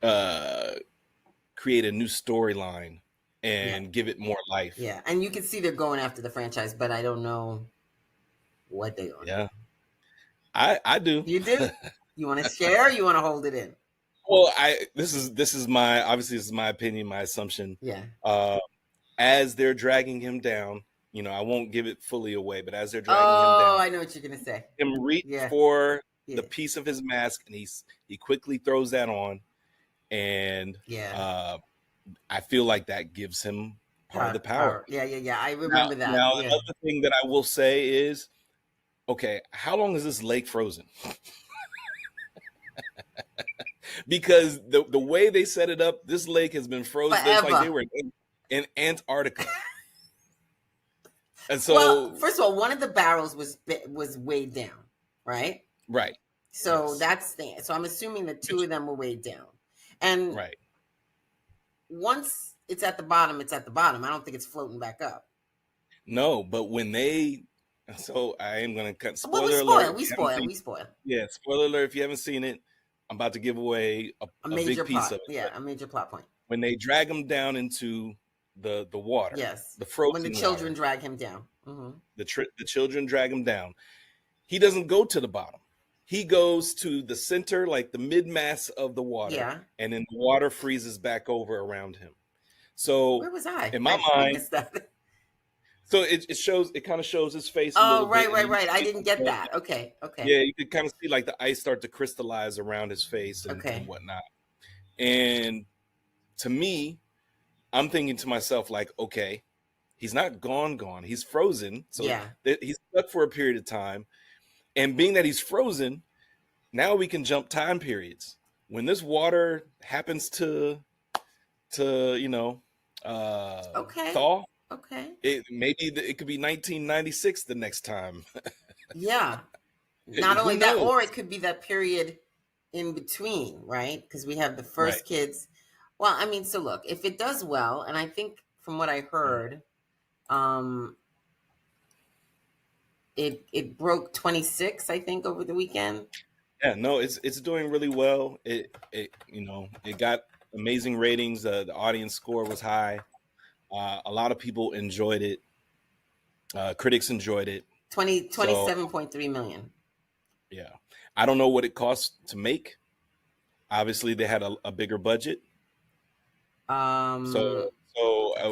uh, create a new storyline Yeah. and give it more life. Yeah. And you can see they're going after the franchise, but I don't know what they're gonna do. Yeah, I do. You do? You want to share or you want to hold it in? Well, this is my obviously this is my opinion, my assumption. Yeah. Uh, as they're dragging him down, I won't give it fully away, but as they're dragging him Oh, down, I know what you're gonna say. him reach Yeah. for Yeah. the piece of his mask, and he quickly throws that on, and Yeah. I feel like that gives him part of the power. Yeah, yeah, yeah. I Now, remember that. now Yeah. another thing that I will say is, okay, how long is this lake frozen? Because the way they set it up, this lake has been frozen. It's like they Forever. were in Antarctica. And Well, so, first of all, one of the barrels was weighed down, right? right. So Yes. so I'm assuming that two of them were weighed down. And Right. once it's at the bottom, it's at the bottom. I don't think it's floating back up. No, but when they, so I am going to cut Well, spoiler alert. we spoil. Yeah, spoiler alert. If you haven't seen it, I'm about to give away A a major big piece plot. of it. Yeah, But a major plot point. when they drag him down into the water, Yes. the When the frozen children water, drag him down. Mm-hmm. the children drag him down. He doesn't go to the bottom. He goes to the center, like the mid mass of the water, Yeah. and then the water freezes back over around him. So Where was I? in my I mind, missed that. so it kind of shows his face a Oh, little bit. right. I didn't get that. Okay. Yeah, you could kind of see like the ice start to crystallize around his face and whatnot. And to me, I'm thinking to myself, like, okay, he's not gone. He's frozen. So Yeah. he's stuck for a period of time. And being that he's frozen, now we can jump time periods. When this water happens to thaw, Okay. it could be 1996 the next time. Yeah. Not Who only that, knows? or it could be that period in between, right? Because we have the first Right. kids. Well, I mean, so look, if it does well, and I think from what I heard, it broke 26, I think, over the weekend. Yeah, no, it's doing really well. It got amazing ratings. The audience score was high. A lot of people enjoyed it. Critics enjoyed it. 27.3 million. Yeah, I don't know what it costs to make. Obviously, they had a bigger budget. So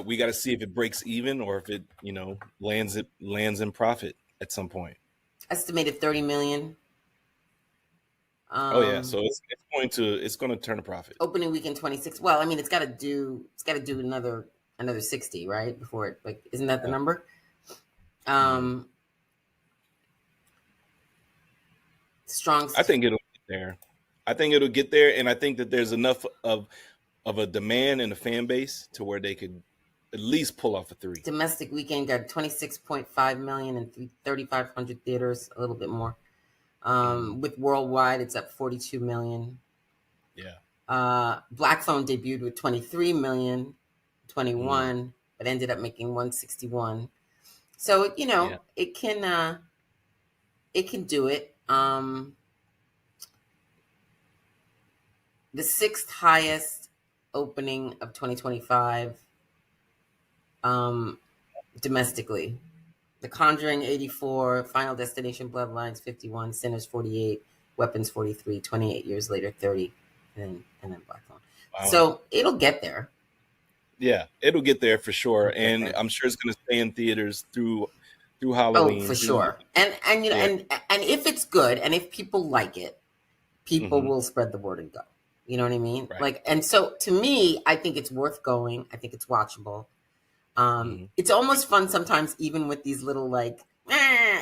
we got to see if it breaks even or if it lands in profit at some point. Estimated 30 million. Oh yeah, so it's going to turn a profit. Opening weekend 26. Well, I mean, it's got to do another 60, right? Before it, like, isn't that the number? Strong. I think it'll get there. And I think that there's enough of of a demand and a fan base to where they could at least pull off a 3. Domestic weekend got 26.5 million in 3,500 theaters, a little bit more. With worldwide, it's up 42 million. Yeah. Black Phone debuted with 23 million, 21, but ended up making 161. So, you know, it can do it. The 6th highest opening of 2025 domestically. The Conjuring 84, Final Destination Bloodlines 51, Sinners 48, Weapons 43, 28 years later 30, and then Black Phone. Wow. So it'll get there. Yeah, it'll get there for sure, and I'm sure it's going to stay in theaters through Halloween. Oh, for sure. And you know, and if it's good, and if people like it, people will spread the word and go. You know what I mean? Right. Like, and so to me, I think it's worth going. I think it's watchable. It's almost fun sometimes, even with these little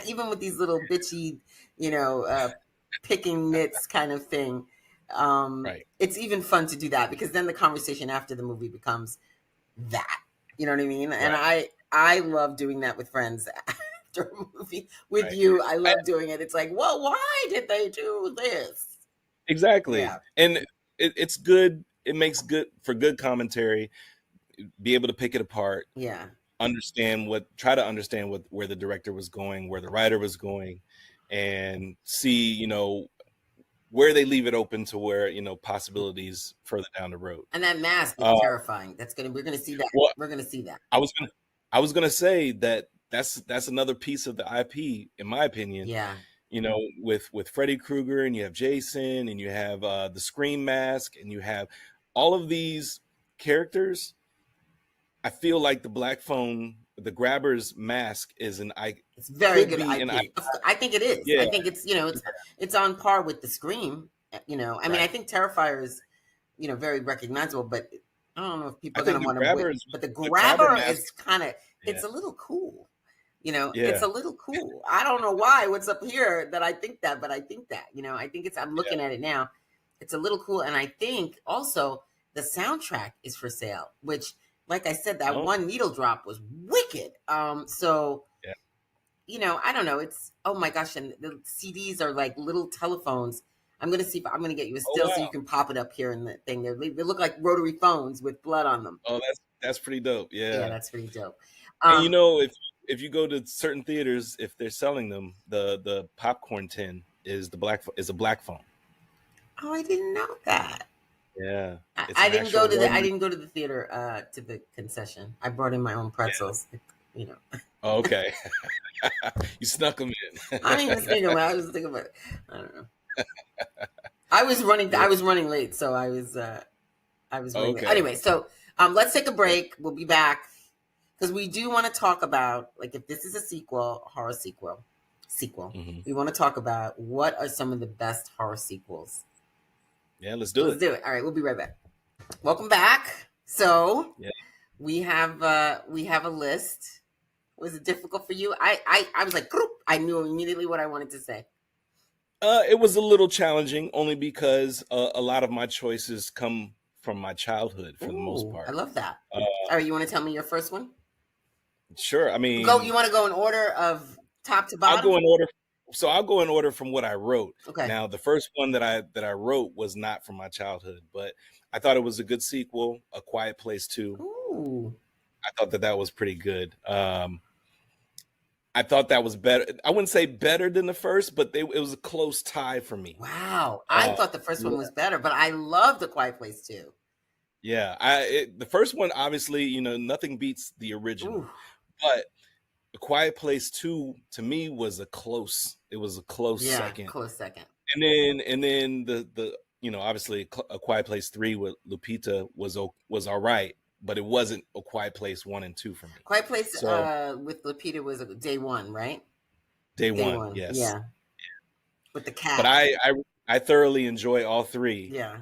even with these little bitchy, you know, picking nits kind of thing. Right. It's even fun to do that because then the conversation after the movie becomes that. You know what I mean? Right. And I love doing that with friends after a movie. With you, I love doing it. It's like, well, why did they do this? Exactly. Yeah. And it's good. It makes good for good commentary. Be able to pick it apart. Yeah. Try to understand where the director was going, where the writer was going, and see, you know, where they leave it open to where, you know, possibilities further down the road. And that mask is terrifying. We're gonna see that. Well, we're gonna see that. I was gonna say that's another piece of the IP, in my opinion. Yeah. You know, with Freddy Krueger, and you have Jason, and you have the Scream mask, and you have all of these characters. I feel like the Black Phone, the Grabber's mask is it's very good IP. I think it is. Yeah. I think it's, you know, it's on par with the Scream. You know, I mean, I think Terrifier is, you know, very recognizable, but I don't know if people are going to want to. But the Grabber is kind of, it's a little cool. You know, it's a little cool. I don't know why. What's up here that I think that, but I think that. You know, I think it's. I'm looking at it now. It's a little cool, and I think also the soundtrack is for sale, which. Like I said, that one needle drop was wicked. So, you know, I don't know. It's, oh my gosh. And the CDs are like little telephones. I'm going to see if I'm going to get you a still so you can pop it up here in the thing. They look like rotary phones with blood on them. Oh, that's pretty dope. Yeah, that's pretty dope. And you know, if you go to certain theaters, if they're selling them, the popcorn tin is a Black Phone. Oh, I didn't know that. Yeah, I didn't go to the theater to the concession. I brought in my own pretzels. Yeah. You know. Oh, okay. You snuck them in. I didn't even sneak them. I was thinking about it. I don't know. I was running. I was running late, so I was running late. Anyway, so let's take a break. We'll be back because we do want to talk about, like, if this is a horror sequel. We want to talk about what are some of the best horror sequels. Yeah, let's do it. All right, we'll be right back. Welcome back. So we have a list. Was it difficult for you? I was like, I knew immediately what I wanted to say. It was a little challenging, only because a lot of my choices come from my childhood for the most part. I love that. All right, you want to tell me your first one? Sure. I mean, you want to go in order of top to bottom? I'll go in order. So I'll go in order from what I wrote. Okay. Now, the first one that I wrote was not from my childhood, but I thought it was a good sequel, A Quiet Place 2. Ooh. I thought that was pretty good. I thought that was better. I wouldn't say better than the first, but it was a close tie for me. Wow. I thought the first one was better, but I love The Quiet Place 2. Yeah. The first one, obviously, you know, nothing beats the original. Ooh. But A Quiet Place 2 to me was a close second. Close second. And then the you know, obviously A Quiet Place 3 with Lupita was all right, but it wasn't A Quiet Place 1 and 2 for me. Quiet Place with Lupita was day one, right? Day one, yes. Yeah. With the cat. But I thoroughly enjoy all three. Yeah.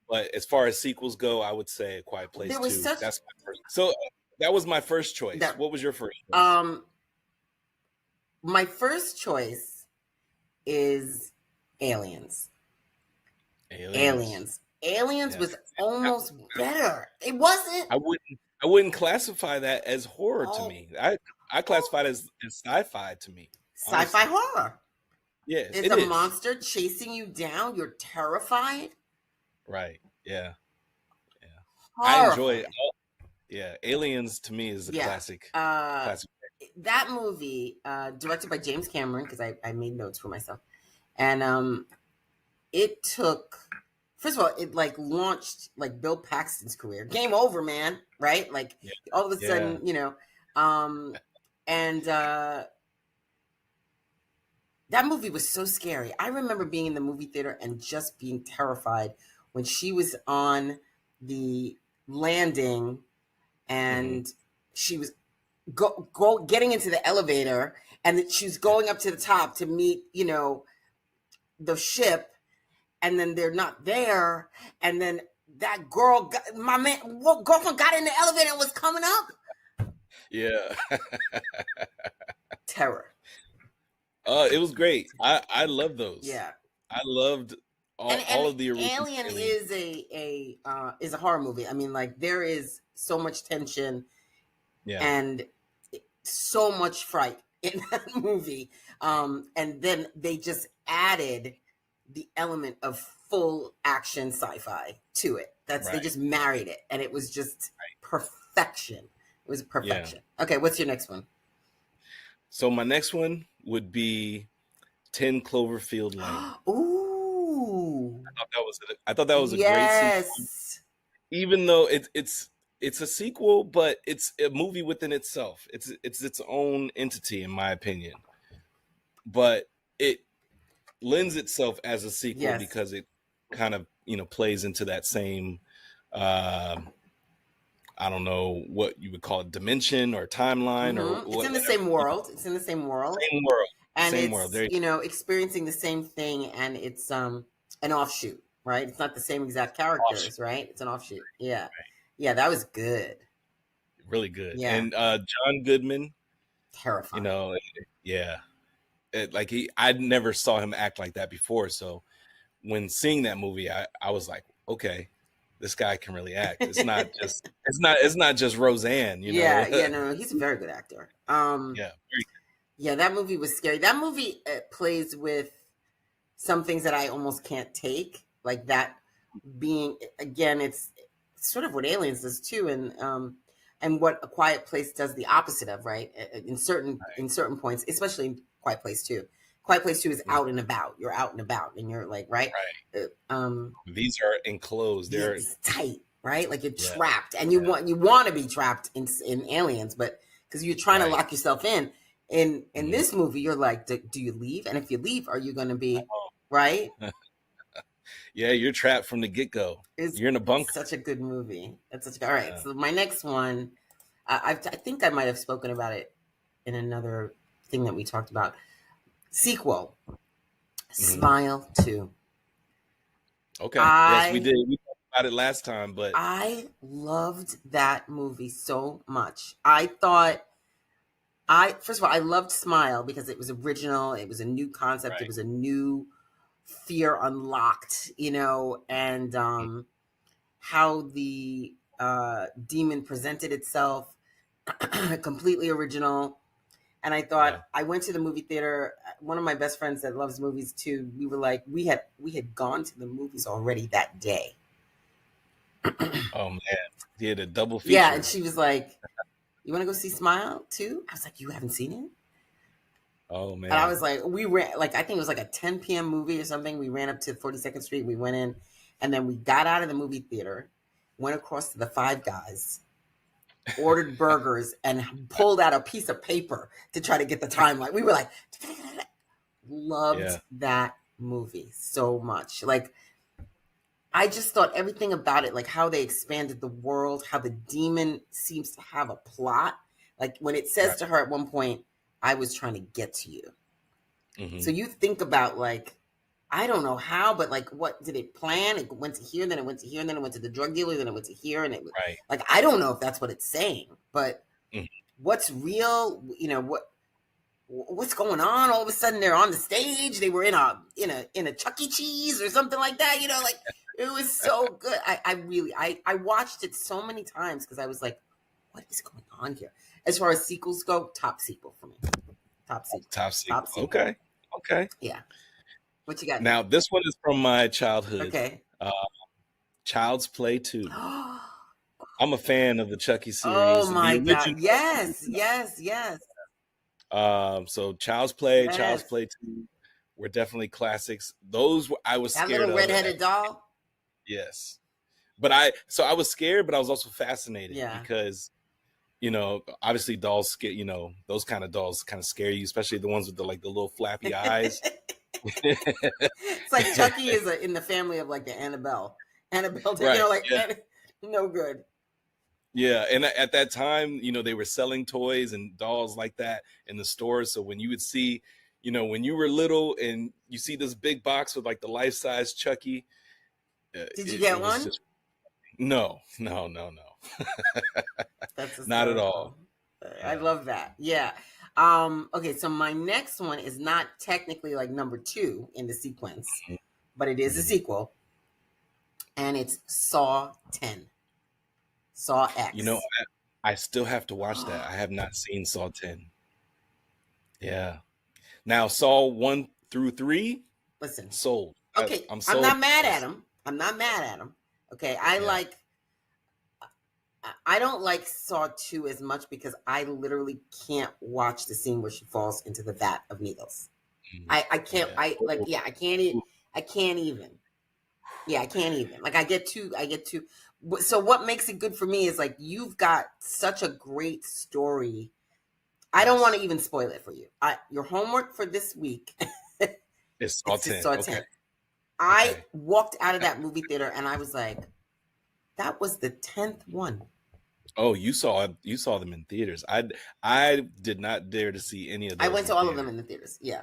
But as far as sequels go, I would say A Quiet Place 2. That's my first. So that was my first choice. What was your first choice? My first choice is Aliens. Aliens Yeah. was almost better. It wasn't. I wouldn't classify that as horror to Oh, me. I classify it as sci-fi to me, sci-fi honestly. horror. Yes, There's it a is. monster chasing you down. You're terrified. Right. Yeah. Yeah. I enjoy Horrifying. yeah, Aliens to me is a Yeah. classic. Uh, Classic. that movie, directed by James Cameron, because I made notes for myself, and it took. First of all, it like launched like Bill Paxton's career. Game over, man. Right? Like Yeah. all of a Yeah. sudden, um, and that movie was so scary. I remember being in the movie theater and just being terrified when she was on the landing Hmm. and she was getting into the elevator and that she was Yeah. going up to the top to meet, the ship, and then they're not there, and then that my girlfriend got in the elevator and was coming up. Yeah. Terror. It was great. I love those. Yeah. I loved And all of the original Alien Alien. is a horror movie. I mean, like there is so much tension Yeah. and so much fright in that movie. And then they just added the element of full action sci-fi to it. They Right. just married it, and it was just perfection. It was Yeah. perfection. Okay, what's your next one? So my next one would be 10 Cloverfield Lane. Ooh, I thought that was a great sequel. yes. Even though it's a sequel, but it's a movie within itself. It's its own entity, in my opinion. But it lends itself as a sequel Yes. because it kind of plays into that same I don't know what you would call it, dimension or timeline or It's in the same world. It's in the same world. Same world. And Same it's world. There experiencing the same thing, and it's an offshoot, right? It's not the same exact characters, offshoot. right? It's an offshoot. Yeah. Right. Yeah, that was good. Really good. Yeah. And John Goodman, Terrifying. yeah. I never saw him act like that before. So when seeing that movie, I was like, okay, this guy can really act. It's not just Roseanne, Yeah, no, he's a very good actor. Yeah, very good. Yeah, that movie was scary. That movie plays with some things that I almost can't take, like that being, again, it's sort of what Aliens does too, and what A Quiet Place does the opposite of, right? In certain points, especially in Quiet Place 2. Quiet Place 2 is out and about. You're out and about, and you're like, right? These are enclosed. They're it's tight, right? Like you're Yeah. trapped, and you want to be trapped in Aliens, but because you're trying to Right. lock yourself in. In this movie, you're like, do you leave? And if you leave, are you going to be right? Yeah, you're trapped from the get-go. You're in a bunker. Such a good movie. All right. So my next one, I think I might have spoken about it in another thing that we talked about. Sequel, Smile 2. Okay. Yes, we did. We talked about it last time, but I loved that movie so much. I thought, first of all, I loved Smile because it was original. It was a new concept. Right. It was a new fear unlocked, and how the demon presented itself, completely original. And I thought, I went to the movie theater. One of my best friends that loves movies too, we were like, we had gone to the movies already that day. Oh man, he had a double feature. Yeah, and she was like, you want to go see Smile too? I was like, you haven't seen it? Oh man. And I was like, we ran, like, I think it was like a 10 p.m. movie or something. We ran up to 42nd Street. We went in, and then we got out of the movie theater, went across to the Five Guys, ordered burgers, and pulled out a piece of paper to try to get the timeline. We were like, loved that movie so much. Like, I just thought everything about it, like how they expanded the world, how the demon seems to have a plot. Like when it says to her at one point, I was trying to get to you. Mm-hmm. So you think about, like, I don't know how, but like, what did it plan? It went to here, then it went to here, and then it went to the drug dealer, then it went to here, and it was like, I don't know if that's what it's saying, but what's real, what's going on? All of a sudden they're on the stage. They were in a Chuck E. Cheese or something like that. Like it was so good. I watched it so many times because I was like, what is going on here? As far as sequels go, top sequel for me. Top sequel. Top sequel. Okay. Yeah. What you got? Now this one is from my childhood. Okay. Child's Play 2. I'm a fan of the Chucky series. Oh my God! Yes. So Child's Play 2 were definitely classics. Those I was scared of. That little redheaded doll. Yes, but I was scared, but I was also fascinated because, obviously dolls scare. Those kind of dolls kind of scare you, especially the ones with the little flappy eyes. It's like Chucky is in the family of like the Annabelle, right, no good. Yeah, and at that time, they were selling toys and dolls like that in the stores. So when you would see, when you were little and you see this big box with like the life-size Chucky. Did you get one? No. That's not at all. I love that. Yeah. Okay, so my next one is not technically like number 2 in the sequence, but it is a sequel. And it's Saw 10. Saw X. I still have to watch that. I have not seen Saw 10. Yeah. Now, Saw 1 through 3. Listen. Sold. Okay. I'm sold. I'm not mad at him. Okay. I don't like Saw 2 as much because I literally can't watch the scene where she falls into the vat of needles. I can't. I can't even. Yeah, I can't even. Like I get too. So what makes it good for me is like you've got such a great story. I don't want to even spoil it for you. Your homework for this week is Saw 10. Saw 10. I walked out of that movie theater and I was like, that was the 10th one. Oh, you saw them in theaters. I did not dare to see any of those. I went to all of them in the theaters. Yeah.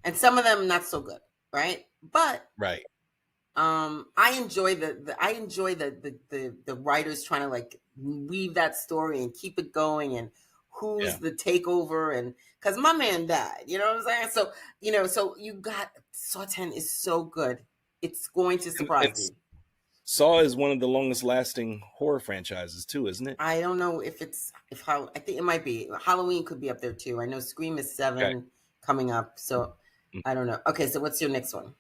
And some of them not so good, right? But right. I enjoy the writers trying to like weave that story and keep it going and who's the takeover and because my man died, you know what I'm saying? So so you got Saw 10 is so good. It's going to surprise you. Saw is one of the longest lasting horror franchises too, isn't it? I don't know I think it might be. Halloween could be up there too. I know Scream is 7 coming up, so I don't know. Okay, so what's your next one?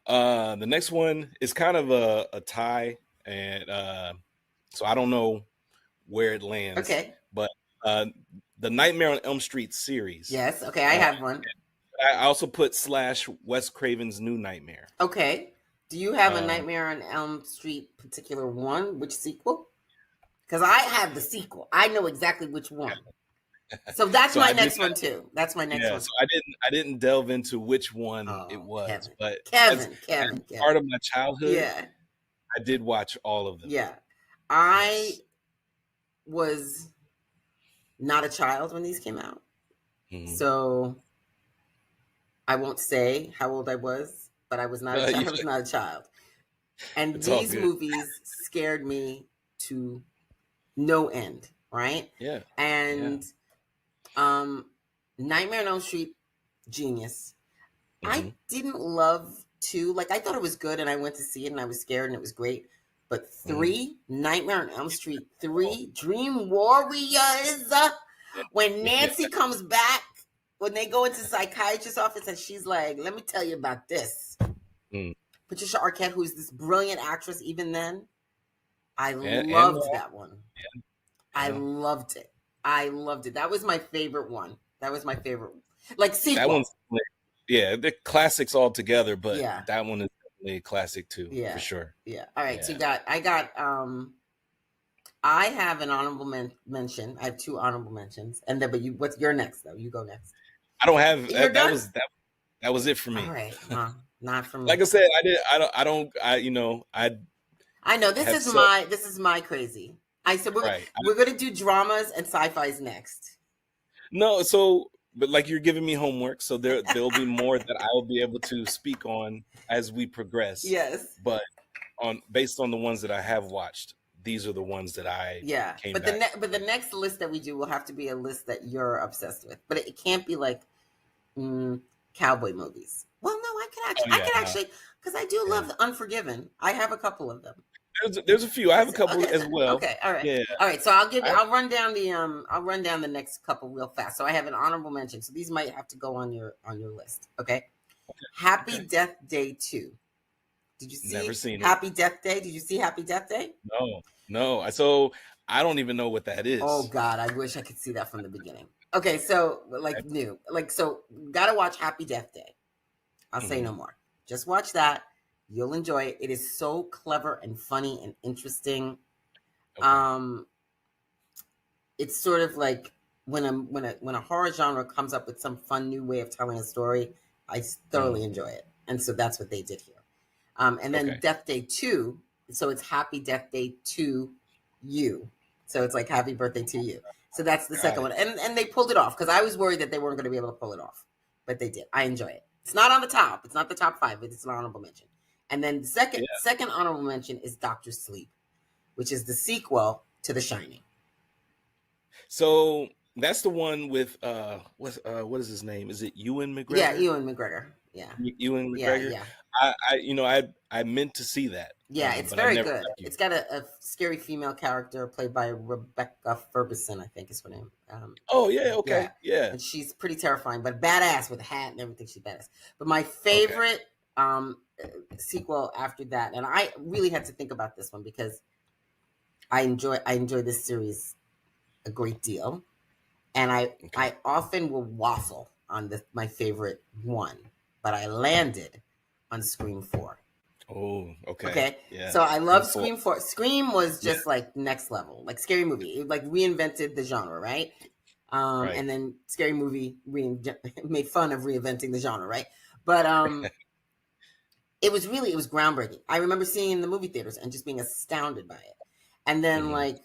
The next one is kind of a tie, and so I don't know where it lands. Okay, but the Nightmare on Elm Street series. Yes. Okay, I have one. I also put / Wes Craven's New Nightmare. Okay. Do you have a Nightmare on Elm Street particular one? Which sequel? Because I have the sequel. I know exactly which one. So that's my next one too. That's my next one. So I didn't delve into which one it was, Kevin. but Kevin. Part of my childhood. I did watch all of them. Yeah, I was not a child when these came out, so I won't say how old I was, but I was not. I was not a child, and these movies scared me to no end. Right? Yeah, and. Nightmare on Elm Street, genius. I didn't love 2. Like I thought it was good, and I went to see it, and I was scared, and it was great. But 3, Nightmare on Elm Street 3, Dream Warriors. When Nancy comes back, when they go into the psychiatrist's office, and she's like, "Let me tell you about this." Patricia Arquette, who's this brilliant actress, even then, I loved that one. Yeah. I loved it. That was my favorite one. Like sequel. That one's they're classics all together, but that one is definitely a classic too, for sure. Yeah. All right. So I have an honorable mention. I have 2 honorable mentions, and then what's your next though? You go next. I don't have that was it for me. All right. Not for me. Like I said, I know this is my crazy. I said we're going to do dramas and sci-fis next. No, but like you're giving me homework, so there'll be more that I will be able to speak on as we progress. Yes. But based on the ones that I have watched, these are the ones that I Yeah, came but back. the next list that we do will have to be a list that you're obsessed with. But it can't be like cowboy movies. Well, no, Oh I yeah, could no, actually, because I do yeah. love Unforgiven. I have a couple of them. There's a few. I have a couple Okay, as well. okay, all right, Yeah. all right. So I, I'll run down the next couple real fast. So I have an honorable mention. So these might have to go on your list. Okay, Happy okay. Death Day 2. Did you Never see seen it. Happy Death Day? Did you see Happy Death Day? No, no. So I don't even know what that Oh is. God, I wish I could see that from the beginning. Okay, so like new, like so, gotta watch Happy Death Day. I'll say Mm-hmm. no more. Just watch that. You'll enjoy it. It is so clever and funny and interesting. Okay. Um, it's sort of like when a horror genre comes up with some fun new way of telling a story, I thoroughly Mm, enjoy it. And so that's what they did here. And then okay. Death Day 2, so it's Happy Death Day to You. So it's like Happy Birthday to You. So that's the Got second it. one. And they pulled it off because I was worried that they weren't going to be able to pull it off. But they did. I enjoy it. It's not on the top. It's not the top 5, but it's an honorable mention. And then the Yeah. second honorable mention is Doctor Sleep, which is the sequel to The Shining. So that's the one with what is his name? Is it Ewan Yeah, McGregor? Ewan McGregor. Yeah. Ewan Yeah, McGregor. yeah. I meant to see that, Yeah, it's but I very never good. got you. It's got a scary female character played by Rebecca Ferguson, I think is her name. Oh yeah. Yeah, Okay. Yeah. and she's pretty terrifying, but badass with a hat and everything. She's badass. But my Okay. favorite sequel after that, and I really had to think about this one because I enjoy this series a great deal, and Okay. I often will waffle on my favorite one, but I landed on Scream 4. Oh. Okay. Okay, Yeah. so I Scream love 4. Scream 4. Scream was Yeah. just like next level, like scary movie. It like reinvented the genre, right? Right. And then scary movie made fun of reinventing the genre, right? But it was groundbreaking. I remember seeing it in the movie theaters and just being astounded by it. And then Hmm. like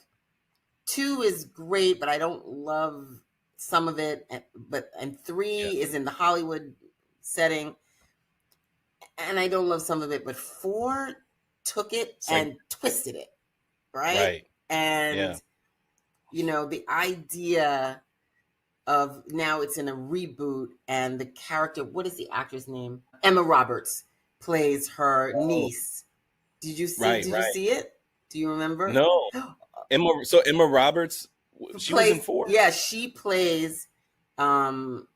2 is great, but I don't love some of it. And Yeah. 3 is in the Hollywood setting, and I don't love some of it. But 4 took it It's like and twisted it, right? right. Yeah. And the idea of now it's in a reboot, and the character, what is the actor's name? Emma Roberts plays her Oh. niece. Did you see Right. did you Right. see it? Do you remember? No. Emma Roberts. She was in Plays 4. Yeah, she plays um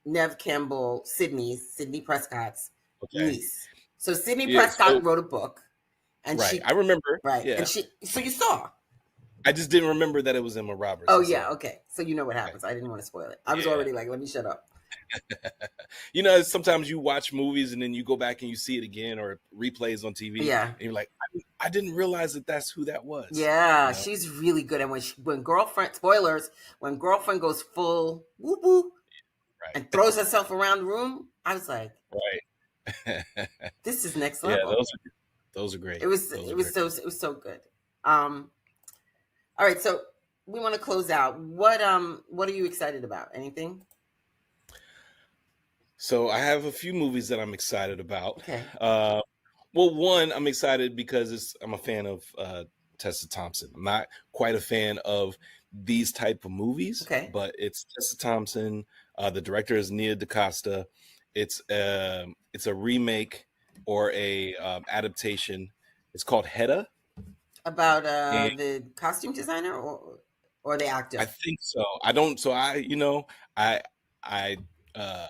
Nev Campbell, Sydney Prescott's Okay. niece. So Sydney Yeah. So Prescott wrote a book, and right. I remember. Yeah. so you saw. I just didn't remember that it was Emma Roberts. Oh That's yeah, all. okay. So you know what Okay. happens. I didn't want to spoil it. I was Yeah. already like, let me shut up. Sometimes you watch movies and then you go back and you see it again or replays on TV, Yeah. and you're like, I didn't realize that that's who that was. Yeah, she's really good. And when girlfriend, spoilers, when girlfriend goes full whoop whoop Right. and throws herself around the room, I was like, Right. this is next Yeah, level. those are great. It was so good. All right, so we want to close out. What are you excited about? Anything? So I have a few movies that I'm excited about. Okay. Well, one, I'm excited because I'm a fan of Tessa Thompson. I'm not quite a fan of these type of movies, Okay. but it's Tessa Thompson. The director is Nia DaCosta. It's a remake or a adaptation. It's called Hedda. About And the costume designer or the actor? I think so. I don't. So I uh,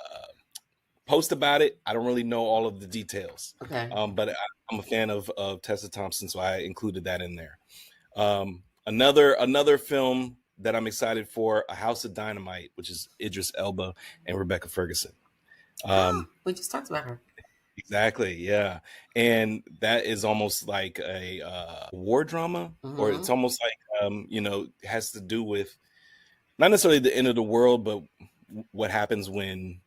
post about it. I don't really know all of the details. Okay. But I'm a fan of Tessa Thompson, so I included that in there. Another film that I'm excited for, A House of Dynamite, which is Idris Elba and Rebecca Ferguson. We just talked about her. Exactly, yeah, and that is almost like a war drama, or it's almost like has to do with not necessarily the end of the world, but what happens when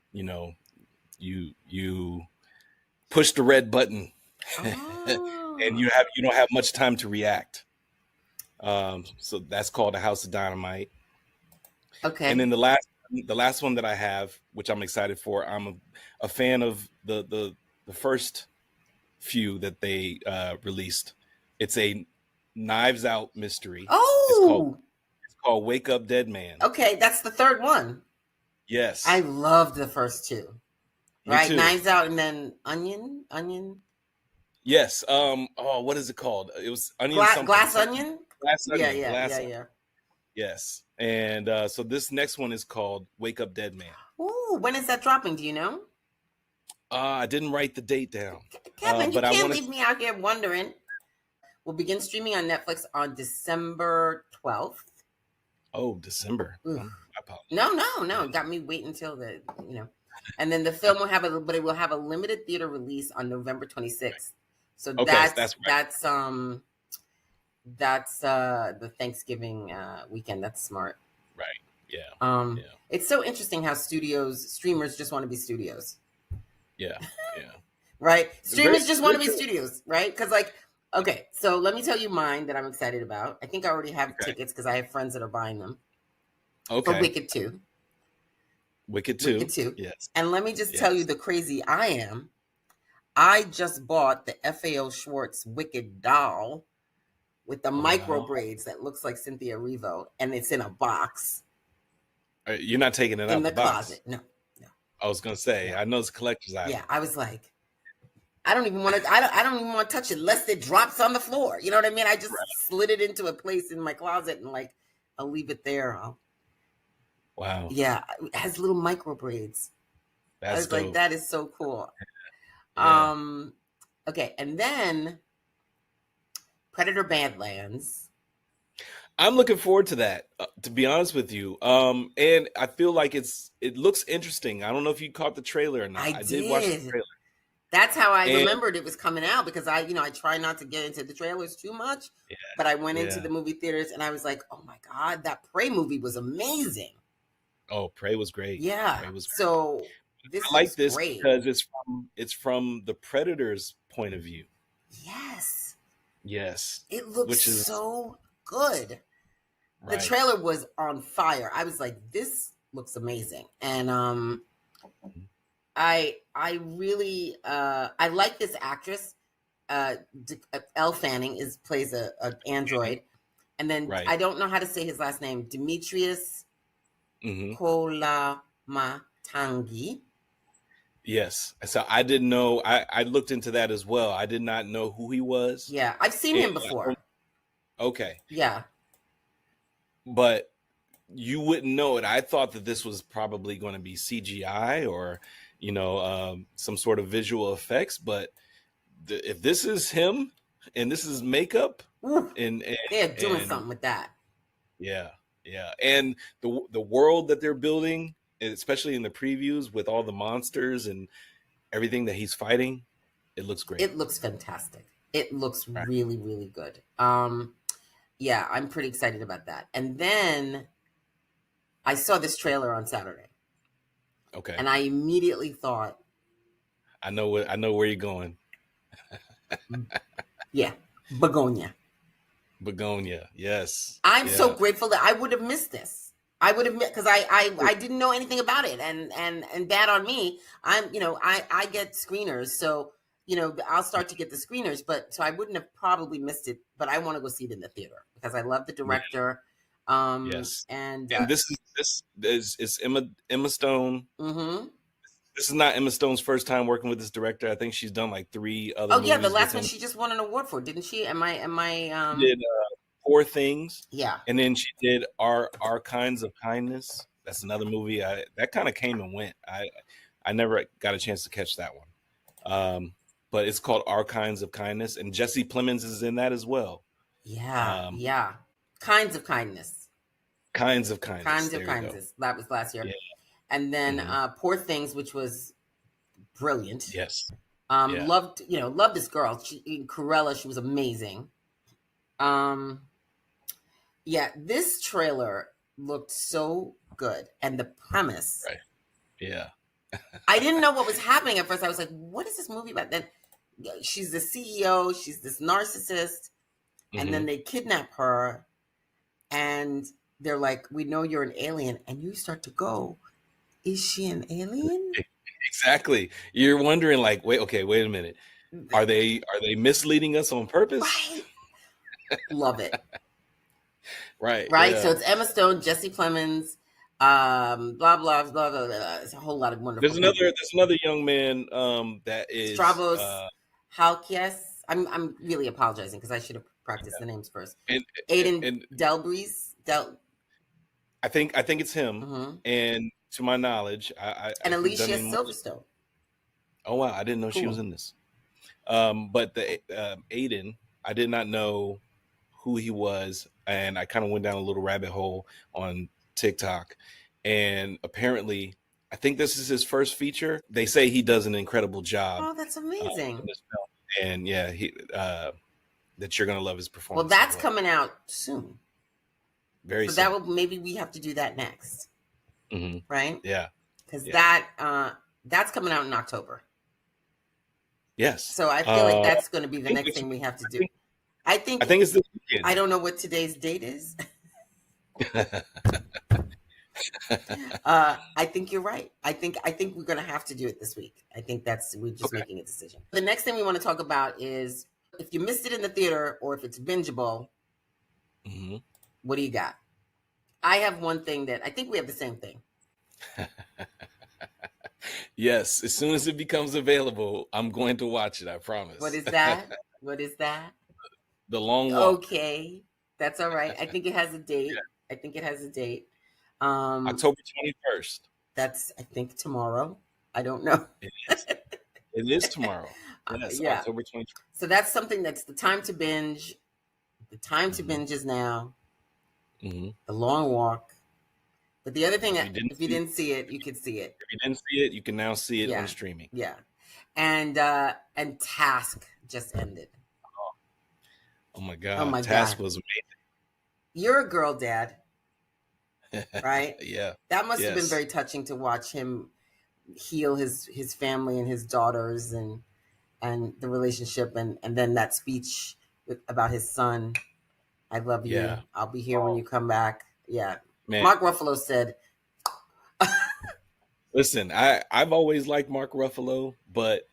you push the red button and you don't have much time to react. So that's called A House of Dynamite. Okay. And then the last one that I have, which I'm excited for, I'm a fan of the first few that they released. It's a Knives Out mystery. Oh, It's called Wake Up Dead Man. okay, that's the third one. Yes. I loved the first two. Me Right, too. Knives Out and then Onion. Yes. Oh, what is it called? It was Onion something. Glass Onion. Glass Yeah, Onion. yeah, Glass yeah, Onion. yeah. Yes. And so this next one is called Wake Up Dead Man. Ooh, when is that dropping? Do you know? I didn't write the date down. Kevin, you but I can't want leave me out here wondering. We'll begin streaming on Netflix on December 12th. Oh, December. Oof. I apologize. No. Got me waiting until and then the film will have it will have a limited theater release on November 26th. So Okay, that's right. that's the Thanksgiving weekend. That's smart. Right. Yeah. It's so interesting how streamers just want to be studios. Yeah. Right? Streamers just want to be studios, right? Because okay, so let me tell you mine that I'm excited about. I think I already have tickets because I have friends that are buying them. Okay. For Wicked 2. Wicked 2. Wicked 2. Yes. And let me just tell you the crazy I am. I just bought the FAO Schwartz Wicked doll with the micro braids that looks like Cynthia Erivo, and it's in a box. You're not taking it out in the box. closet. No. I was gonna say, I know it's a collector's item. Yeah, I was like, I don't even want to. I don't even want to touch it lest it drops on the floor. You know what I mean? I just slid it into a place in my closet and I'll leave it there. Wow. Yeah, it has little micro braids. I was like, that is so cool. Yeah. Okay, and then Predator Badlands. I'm looking forward to that, to be honest with you. And I feel like it looks interesting. I don't know if you caught the trailer or not. I did watch the trailer. That's how I remembered it was coming out because I try not to get into the trailers too much. Yeah, but I went into the movie theaters and I was like, oh my God, that Prey movie was amazing. Oh, Prey was great. Yeah. Prey was great. So this I like this great. because it's from the Predator's point of view. Yes. Yes. It looks so good. Right. The trailer was on fire. I was like, this looks amazing. And I really I like this actress. Elle Fanning plays an android. And then I don't know how to say his last name. Demetrius Kolamatangi. Yes. So I didn't know. I looked into that as well. I did not know who he was. Yeah, I've seen him before. Okay. Yeah. But you wouldn't know it. I thought that this was probably going to be CGI or, some sort of visual effects. But if this is him and this is makeup, and they're doing something with that. Yeah. And the world that they're building, especially in the previews with all the monsters and everything that he's fighting, it looks great. It looks fantastic. It looks really, really good. Yeah, I'm pretty excited about that. And then I saw this trailer on Saturday. Okay. And I immediately thought, I know where you're going. Yeah, Begonia, yes. I'm so grateful that I would have missed this. I would have because I didn't know anything about it, and bad on me. I get screeners, so I'll start to get the screeners, but so I wouldn't have probably missed it. But I want to go see it in the theater because I love the director. Yes, and this is Emma Stone. Mm-hmm. This is not Emma Stone's first time working with this director. I think she's done like 3 other. Oh yeah, the last one she just won an award for, didn't she? Am I? She did Poor Things. Yeah, and then she did Our Kinds of Kindness. That's another movie that kind of came and went. I never got a chance to catch that one. But it's called Our Kinds of Kindness, and Jesse Plemons is in that as well. Yeah, yeah. Kinds of Kindness. Kinds of Kindness. Kinds of Kindness. That was last year. Yeah. And then Poor Things, which was brilliant. Yes. Loved this girl. Cruella, she was amazing. Yeah, this trailer looked so good. And the premise. Right. Yeah. I didn't know what was happening at first. I was like, what is this movie about? Then she's the CEO, she's this narcissist, and then they kidnap her, and they're like, we know you're an alien, and you start to go, is she an alien? Exactly. You're wondering, like, wait a minute. Are they misleading us on purpose? Right. Love it. Right. Right. Yeah. So it's Emma Stone, Jesse Plemons, blah blah blah blah blah. Blah. It's a whole lot of wonderful. There's another young man that is Stravos Halkias. I'm really apologizing because I should have practiced the names first. Aiden Delbreeze. I think it's him. And to my knowledge, and Alicia Silverstone. Oh wow, I didn't know she was in this. But the Aiden, I did not know who he was, and I kind of went down a little rabbit hole on TikTok, and apparently, I think this is his first feature. They say he does an incredible job. Oh, that's amazing! In this film. And yeah, that you're gonna love his performance. Well, that's coming out soon. Very soon. That will, maybe we have to do that next, right? Yeah, because that's coming out in October. Yes. So I feel like that's going to be the next thing we have to do. I think it's this weekend. I don't know what today's date is. I think you're right. I think we're going to have to do it this week. I think we're just making a decision. The next thing we want to talk about is if you missed it in the theater or if it's bingeable, what do you got? I have one thing that I think we have the same thing. Yes, as soon as it becomes available, I'm going to watch it. I promise. What is that? What is that? The Long Walk. Okay, that's all right. I think it has a date. Yeah. I think it has a date. October 21st. That's, I think, tomorrow. I don't know. It is tomorrow. Yes, yeah. October 21st. So that's something that's the time to binge. The time to binge is now. The Long Walk. But the other thing, if you didn't see it, you could see it. If you didn't see it, you can now see it on streaming. Yeah. And Task just ended. Oh my God. Oh my Task was amazing. You're a girl dad, right? Yeah. That must have been very touching to watch him heal his family and his daughters and the relationship and then that speech about his son. I love you. Yeah. I'll be here when you come back. Yeah. Man. Mark Ruffalo said. Listen, I've always liked Mark Ruffalo, but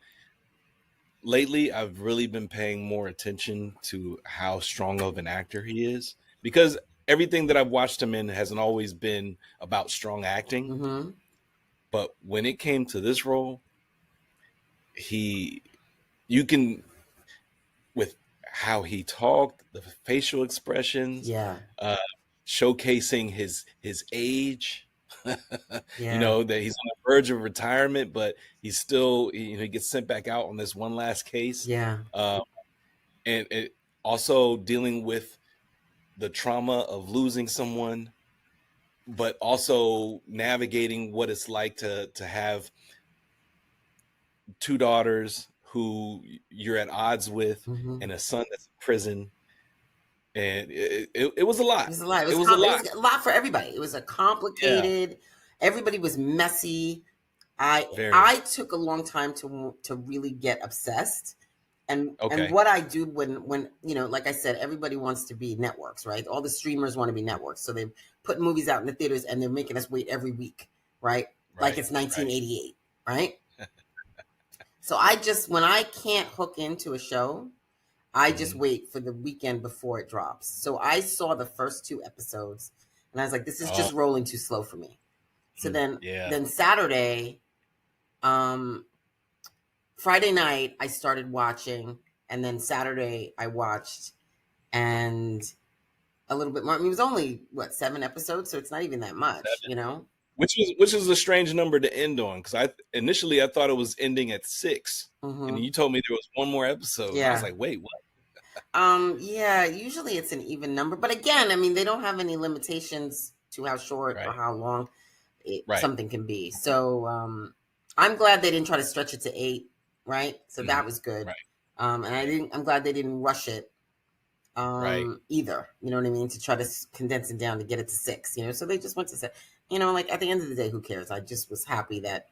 lately I've really been paying more attention to how strong of an actor he is, because everything that I've watched him in hasn't always been about strong acting. But when it came to this role, you can, with how he talked, the facial expressions, showcasing his age, you know, that he's on the verge of retirement, but he's still, he gets sent back out on this one last case. And it also dealing with the trauma of losing someone, but also navigating what it's like to have two daughters who you're at odds with and a son that's in prison. And it was a lot. It was a lot. It was a lot for everybody. It was a complicated. Everybody was messy. I took a long time to really get obsessed. And what I do when like I said, everybody wants to be networks, right? All the streamers want to be networks, so they put movies out in the theaters and they're making us wait every week, right? Like it's 1988, right? So when I can't hook into a show, I just wait for the weekend before it drops. So I saw the first 2 episodes and I was like, this is just rolling too slow for me. So then Saturday, Friday night, I started watching, and then Saturday I watched and a little bit more. I mean, it was only 7 episodes, so it's not even that much, Which is a strange number to end on, because I thought it was ending at 6, and you told me there was one more episode. Yeah. I was like, wait, what? Usually it's an even number, but again, I mean, they don't have any limitations to how short or how long something can be. So I'm glad they didn't try to stretch it to 8, right? So that was good. Right. And I'm glad they didn't rush it either. You know what I mean? To try to condense it down to get it to 6. So they just went to 6. Like at the end of the day, who cares? I just was happy that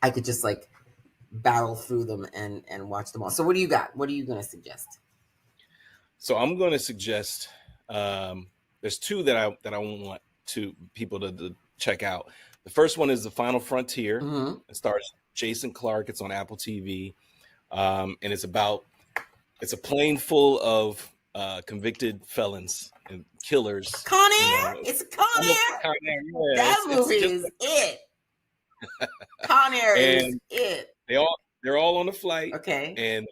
I could just battle through them and watch them all. So what do you got? What are you going to suggest? So I'm going to suggest there's 2 that I want people to check out. The first one is The Final Frontier. It stars Jason Clarke. It's on Apple TV, and it's a plane full of convicted felons and killers. Con You Air? know, It's Con almost Air? Con Air. Yeah, That movie it's just is it. Con Air is and it. they're all on the flight, Okay. and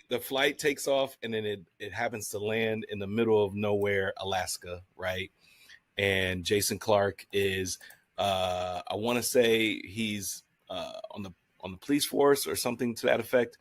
the flight takes off, and then it happens to land in the middle of nowhere, Alaska, right? And Jason Clarke is, I want to say he's on the police force or something to that effect,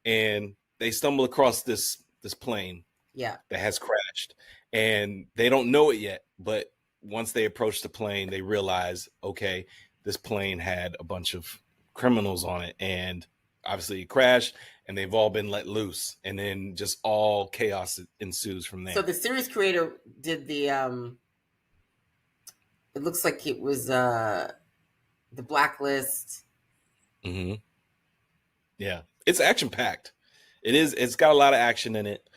and they stumble across this plane Yeah. that has crashed, and they don't know it yet, but once they approach the plane, they realize, okay, this plane had a bunch of criminals on it, and obviously it crashed, and they've all been let loose, and then just all chaos ensues from there. So the series creator did the it looks like it was the Blacklist. Mm-hmm. Yeah, it's action packed. It is. It's got a lot of action in it.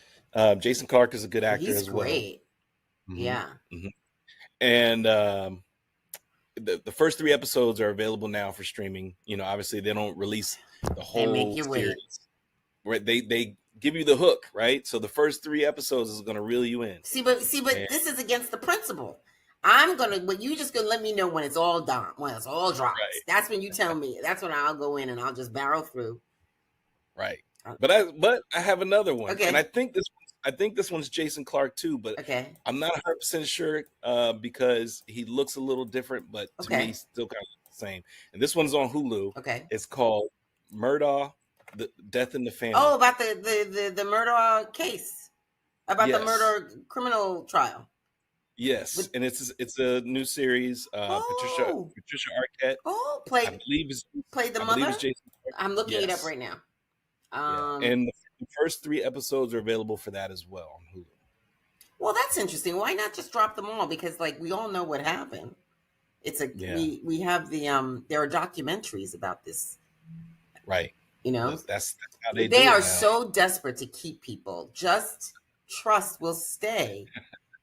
Jason Clarke is a good actor He's as well. great. Mm-hmm. Yeah. Mm-hmm. And the first 3 episodes are available now for streaming. You know, obviously they don't release the whole make you series. wait. Right? They give you the hook, right? So the first 3 episodes is going to reel you in. See, but this is against the principle. But you just gonna let me know when it's all done, when it's all dropped. Right. That's when you tell me. That's when I'll go in and I'll just barrel through. Right. But I have another one, Okay. and I think this one's Jason Clarke too, but okay, I'm not 100% sure because he looks a little different, but to me, he's still kind of the same. And this one's on Hulu. Okay. It's called Murdaugh, the Death in the Family. Oh, about the murder case, about the murder criminal trial. Yes, and it's a new series. Patricia Arquette. Oh, played the mother. Jason Clarke. I'm looking it up right now. And the first 3 episodes are available for that as well on Hulu. Well, that's interesting. Why not just drop them all? Because we all know what happened. It's we have the there are documentaries about this. Right. You know, that's how they are so desperate to keep people. Just trust will stay.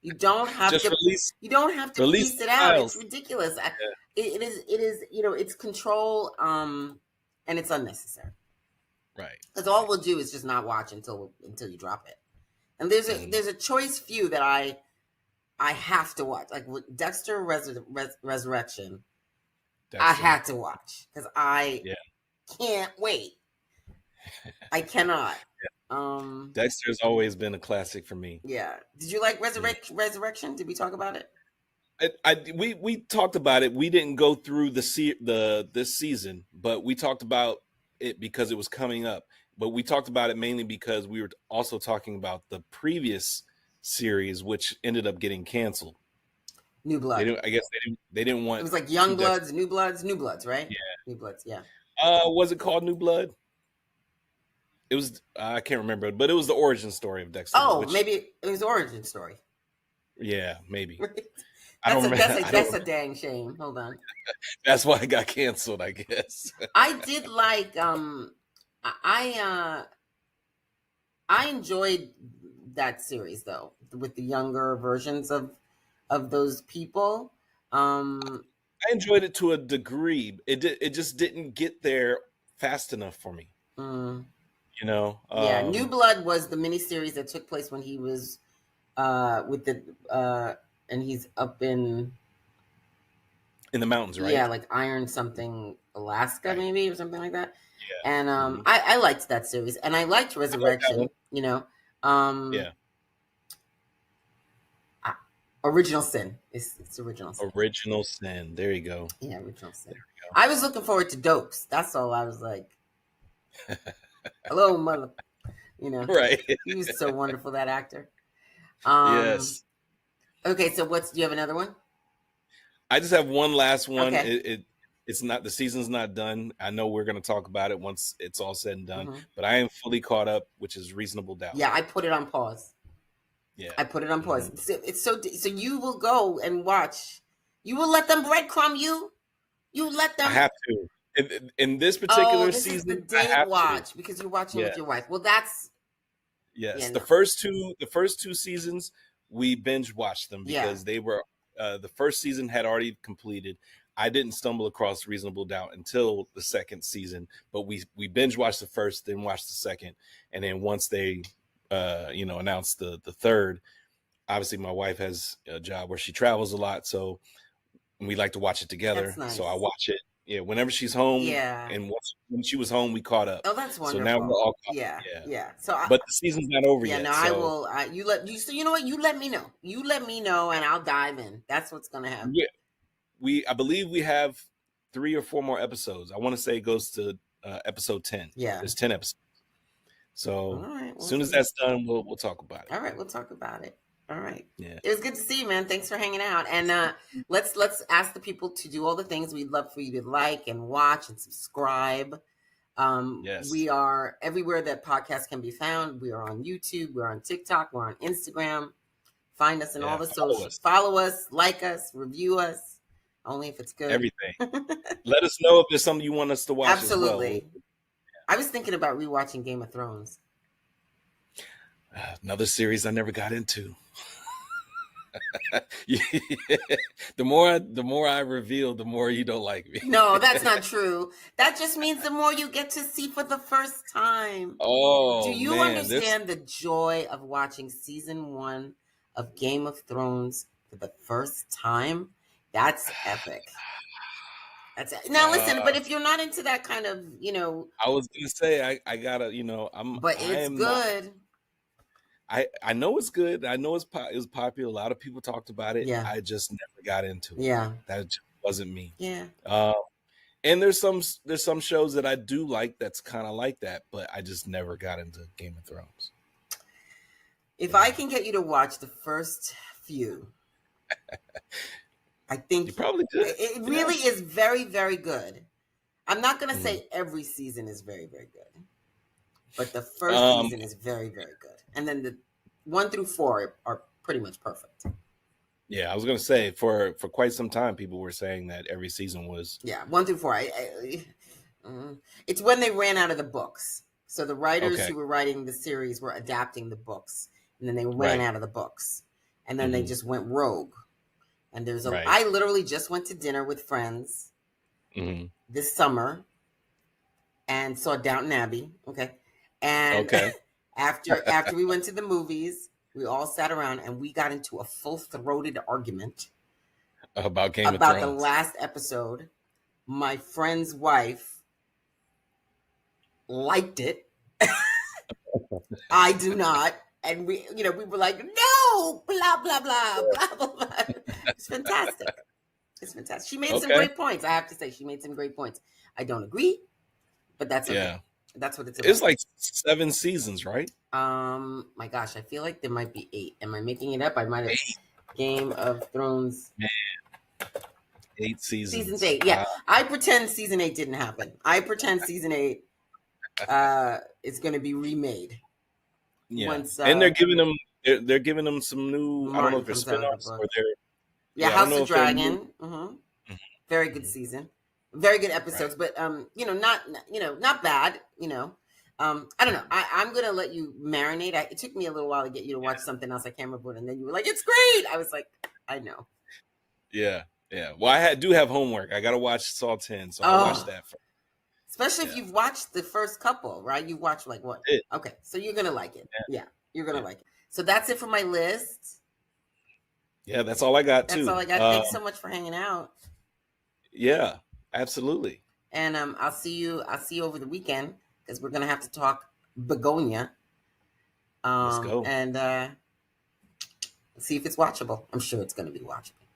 You don't have to release. You don't have to piece it out. It's ridiculous. It is. You know, it's control. And it's unnecessary. Right. Because all we'll do is just not watch until you drop it. And there's a choice few that I have to watch, like with Dexter Resurrection. I had to watch because I can't wait. I cannot. Dexter's always been a classic for me. Yeah. Did you like Resurrection? Did we talk about it? We talked about it. We didn't go through this season, but we talked about it because it was coming up. But we talked about it mainly because we were also talking about the previous series, which ended up getting canceled. New Blood. I guess they didn't want. It was like Young Bloods, New Bloods, right? Yeah. New Bloods. Yeah. Was it called New Blood? It was. I can't remember, but it was the origin story of Dexter. Oh, maybe it was the origin story. Yeah, maybe. That's a dang shame. Hold on. That's why it got canceled, I guess. I did like. I enjoyed that series though, with the younger versions of those people. I enjoyed it to a degree. It just didn't get there fast enough for me. You know. New Blood was the miniseries that took place when he was with the and he's up in the mountains, right? Yeah, like Iron something, Alaska, maybe, or something like that. Yeah. And I liked that series, and I liked Resurrection. You know, Original Sin. It's Original Sin. Original Sin. There you go. Yeah, Original Sin. I was looking forward to Dopes. That's all I was like. Hello, mother. You know, right? He was so wonderful, that actor. Yes. Okay, so do you have another one? I just have one last one. Okay. It's not, the season's not done. I know we're going to talk about it once it's all said and done, but I am fully caught up, which is Reasonable Doubt. Yeah, I put it on pause. Yeah, I put it on pause. It's so you will go and watch. You will let them breadcrumb you. You let them. I have to. In this particular season, is the day I have watch to. Because you're watching with your wife. Well, that's the first two seasons we binge watched them because they were the first season had already completed. I didn't stumble across Reasonable Doubt until the second season, but we binge watched the first, then watched the second, and then once they announced the third. Obviously, my wife has a job where she travels a lot, so we like to watch it together. That's nice. So I watch it, whenever she's home. Yeah. And when she was home, we caught up. Oh, that's wonderful. So now we're all caught up. Yeah. So, but the season's not over yet. No, so. I will. So you know what? You let me know. You let me know, and I'll dive in. That's what's gonna happen. Yeah, I believe we have 3 or 4 more episodes. I want to say it goes to episode 10. Yeah, there's 10 episodes. So right, as soon as that's done, we'll talk about it. All right, we'll talk about it. All right. Yeah. It was good to see you, man. Thanks for hanging out. And let's ask the people to do all the things we'd love for you to like and watch and subscribe. Yes. We are everywhere that podcasts can be found. We are on YouTube. We're on TikTok. We're on Instagram. Find us in all the socials. Follow us, like us, review us. Only if it's good. Everything. Let us know if there's something you want us to watch. Absolutely. As well. I was thinking about rewatching Game of Thrones. Another series I never got into. The more I reveal, the more you don't like me. No, that's not true. That just means the more you get to see for the first time. Oh, do you understand the joy of watching season 1 of Game of Thrones for the first time? That's epic. That's it. Now listen, but if you're not into that kind of, I was gonna say I gotta, but it's good. I know it's good. I know it was popular. A lot of people talked about it. Yeah. I just never got into it. Yeah. That just wasn't me. Yeah. And there's some shows that I do like that's kind of like that, but I just never got into Game of Thrones. If I can get you to watch the first few, I think you probably could. It really is very, very good. I'm not going to say every season is very, very good, but the first season is very, very good. And then the 1 through 4 are pretty much perfect. Yeah, I was going to say for quite some time, people were saying that every season was. Yeah, 1 through 4. It's when they ran out of the books. So the writers who were writing the series were adapting the books, and then they ran out of the books, and then they just went rogue. And there's I literally just went to dinner with friends this summer and saw Downton Abbey. Okay. And after we went to the movies, we all sat around and we got into a full-throated argument about Game of Thrones. About the last episode. My friend's wife liked it. I do not. And we were like, no, blah, blah, blah, blah, blah, blah. It's fantastic. It's fantastic. She made some great points. I have to say, she made some great points. I don't agree, but that's okay. Yeah. That's what it's about. It's like 7 seasons, right? My gosh, I feel like there might be 8. Am I making it up? I might have. Game of Thrones. Man. 8 seasons. Seasons 8. Yeah. I pretend season 8 didn't happen. I pretend season 8 is going to be remade. Yeah. Once, and they're giving them some new. I don't know if they're spin-offs or they're. House of Dragon. Very good season. Very good episodes, but not bad. I don't know. I'm gonna let you marinate. It took me a little while to get you to watch something else I can't remember, and then you were like, "It's great." I was like, "I know." Yeah. Well, I do have homework. I gotta watch Saw 10, so I'll watch that first. Especially if you've watched the first couple, right? You've watched like what? Okay, so you're gonna like it. Yeah, you're gonna like it. So that's it for my list. Yeah, that's all I got too. That's all I got. Thanks so much for hanging out. Yeah, absolutely. And I'll see you over the weekend because we're gonna have to talk Begonia. Let's go. And see if it's watchable. I'm sure it's gonna be watchable.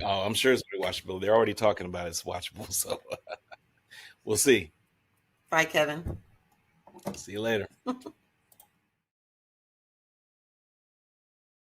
Oh, I'm sure it's gonna be watchable. They're already talking about it's watchable, so we'll see. Bye, Kevin. See you later.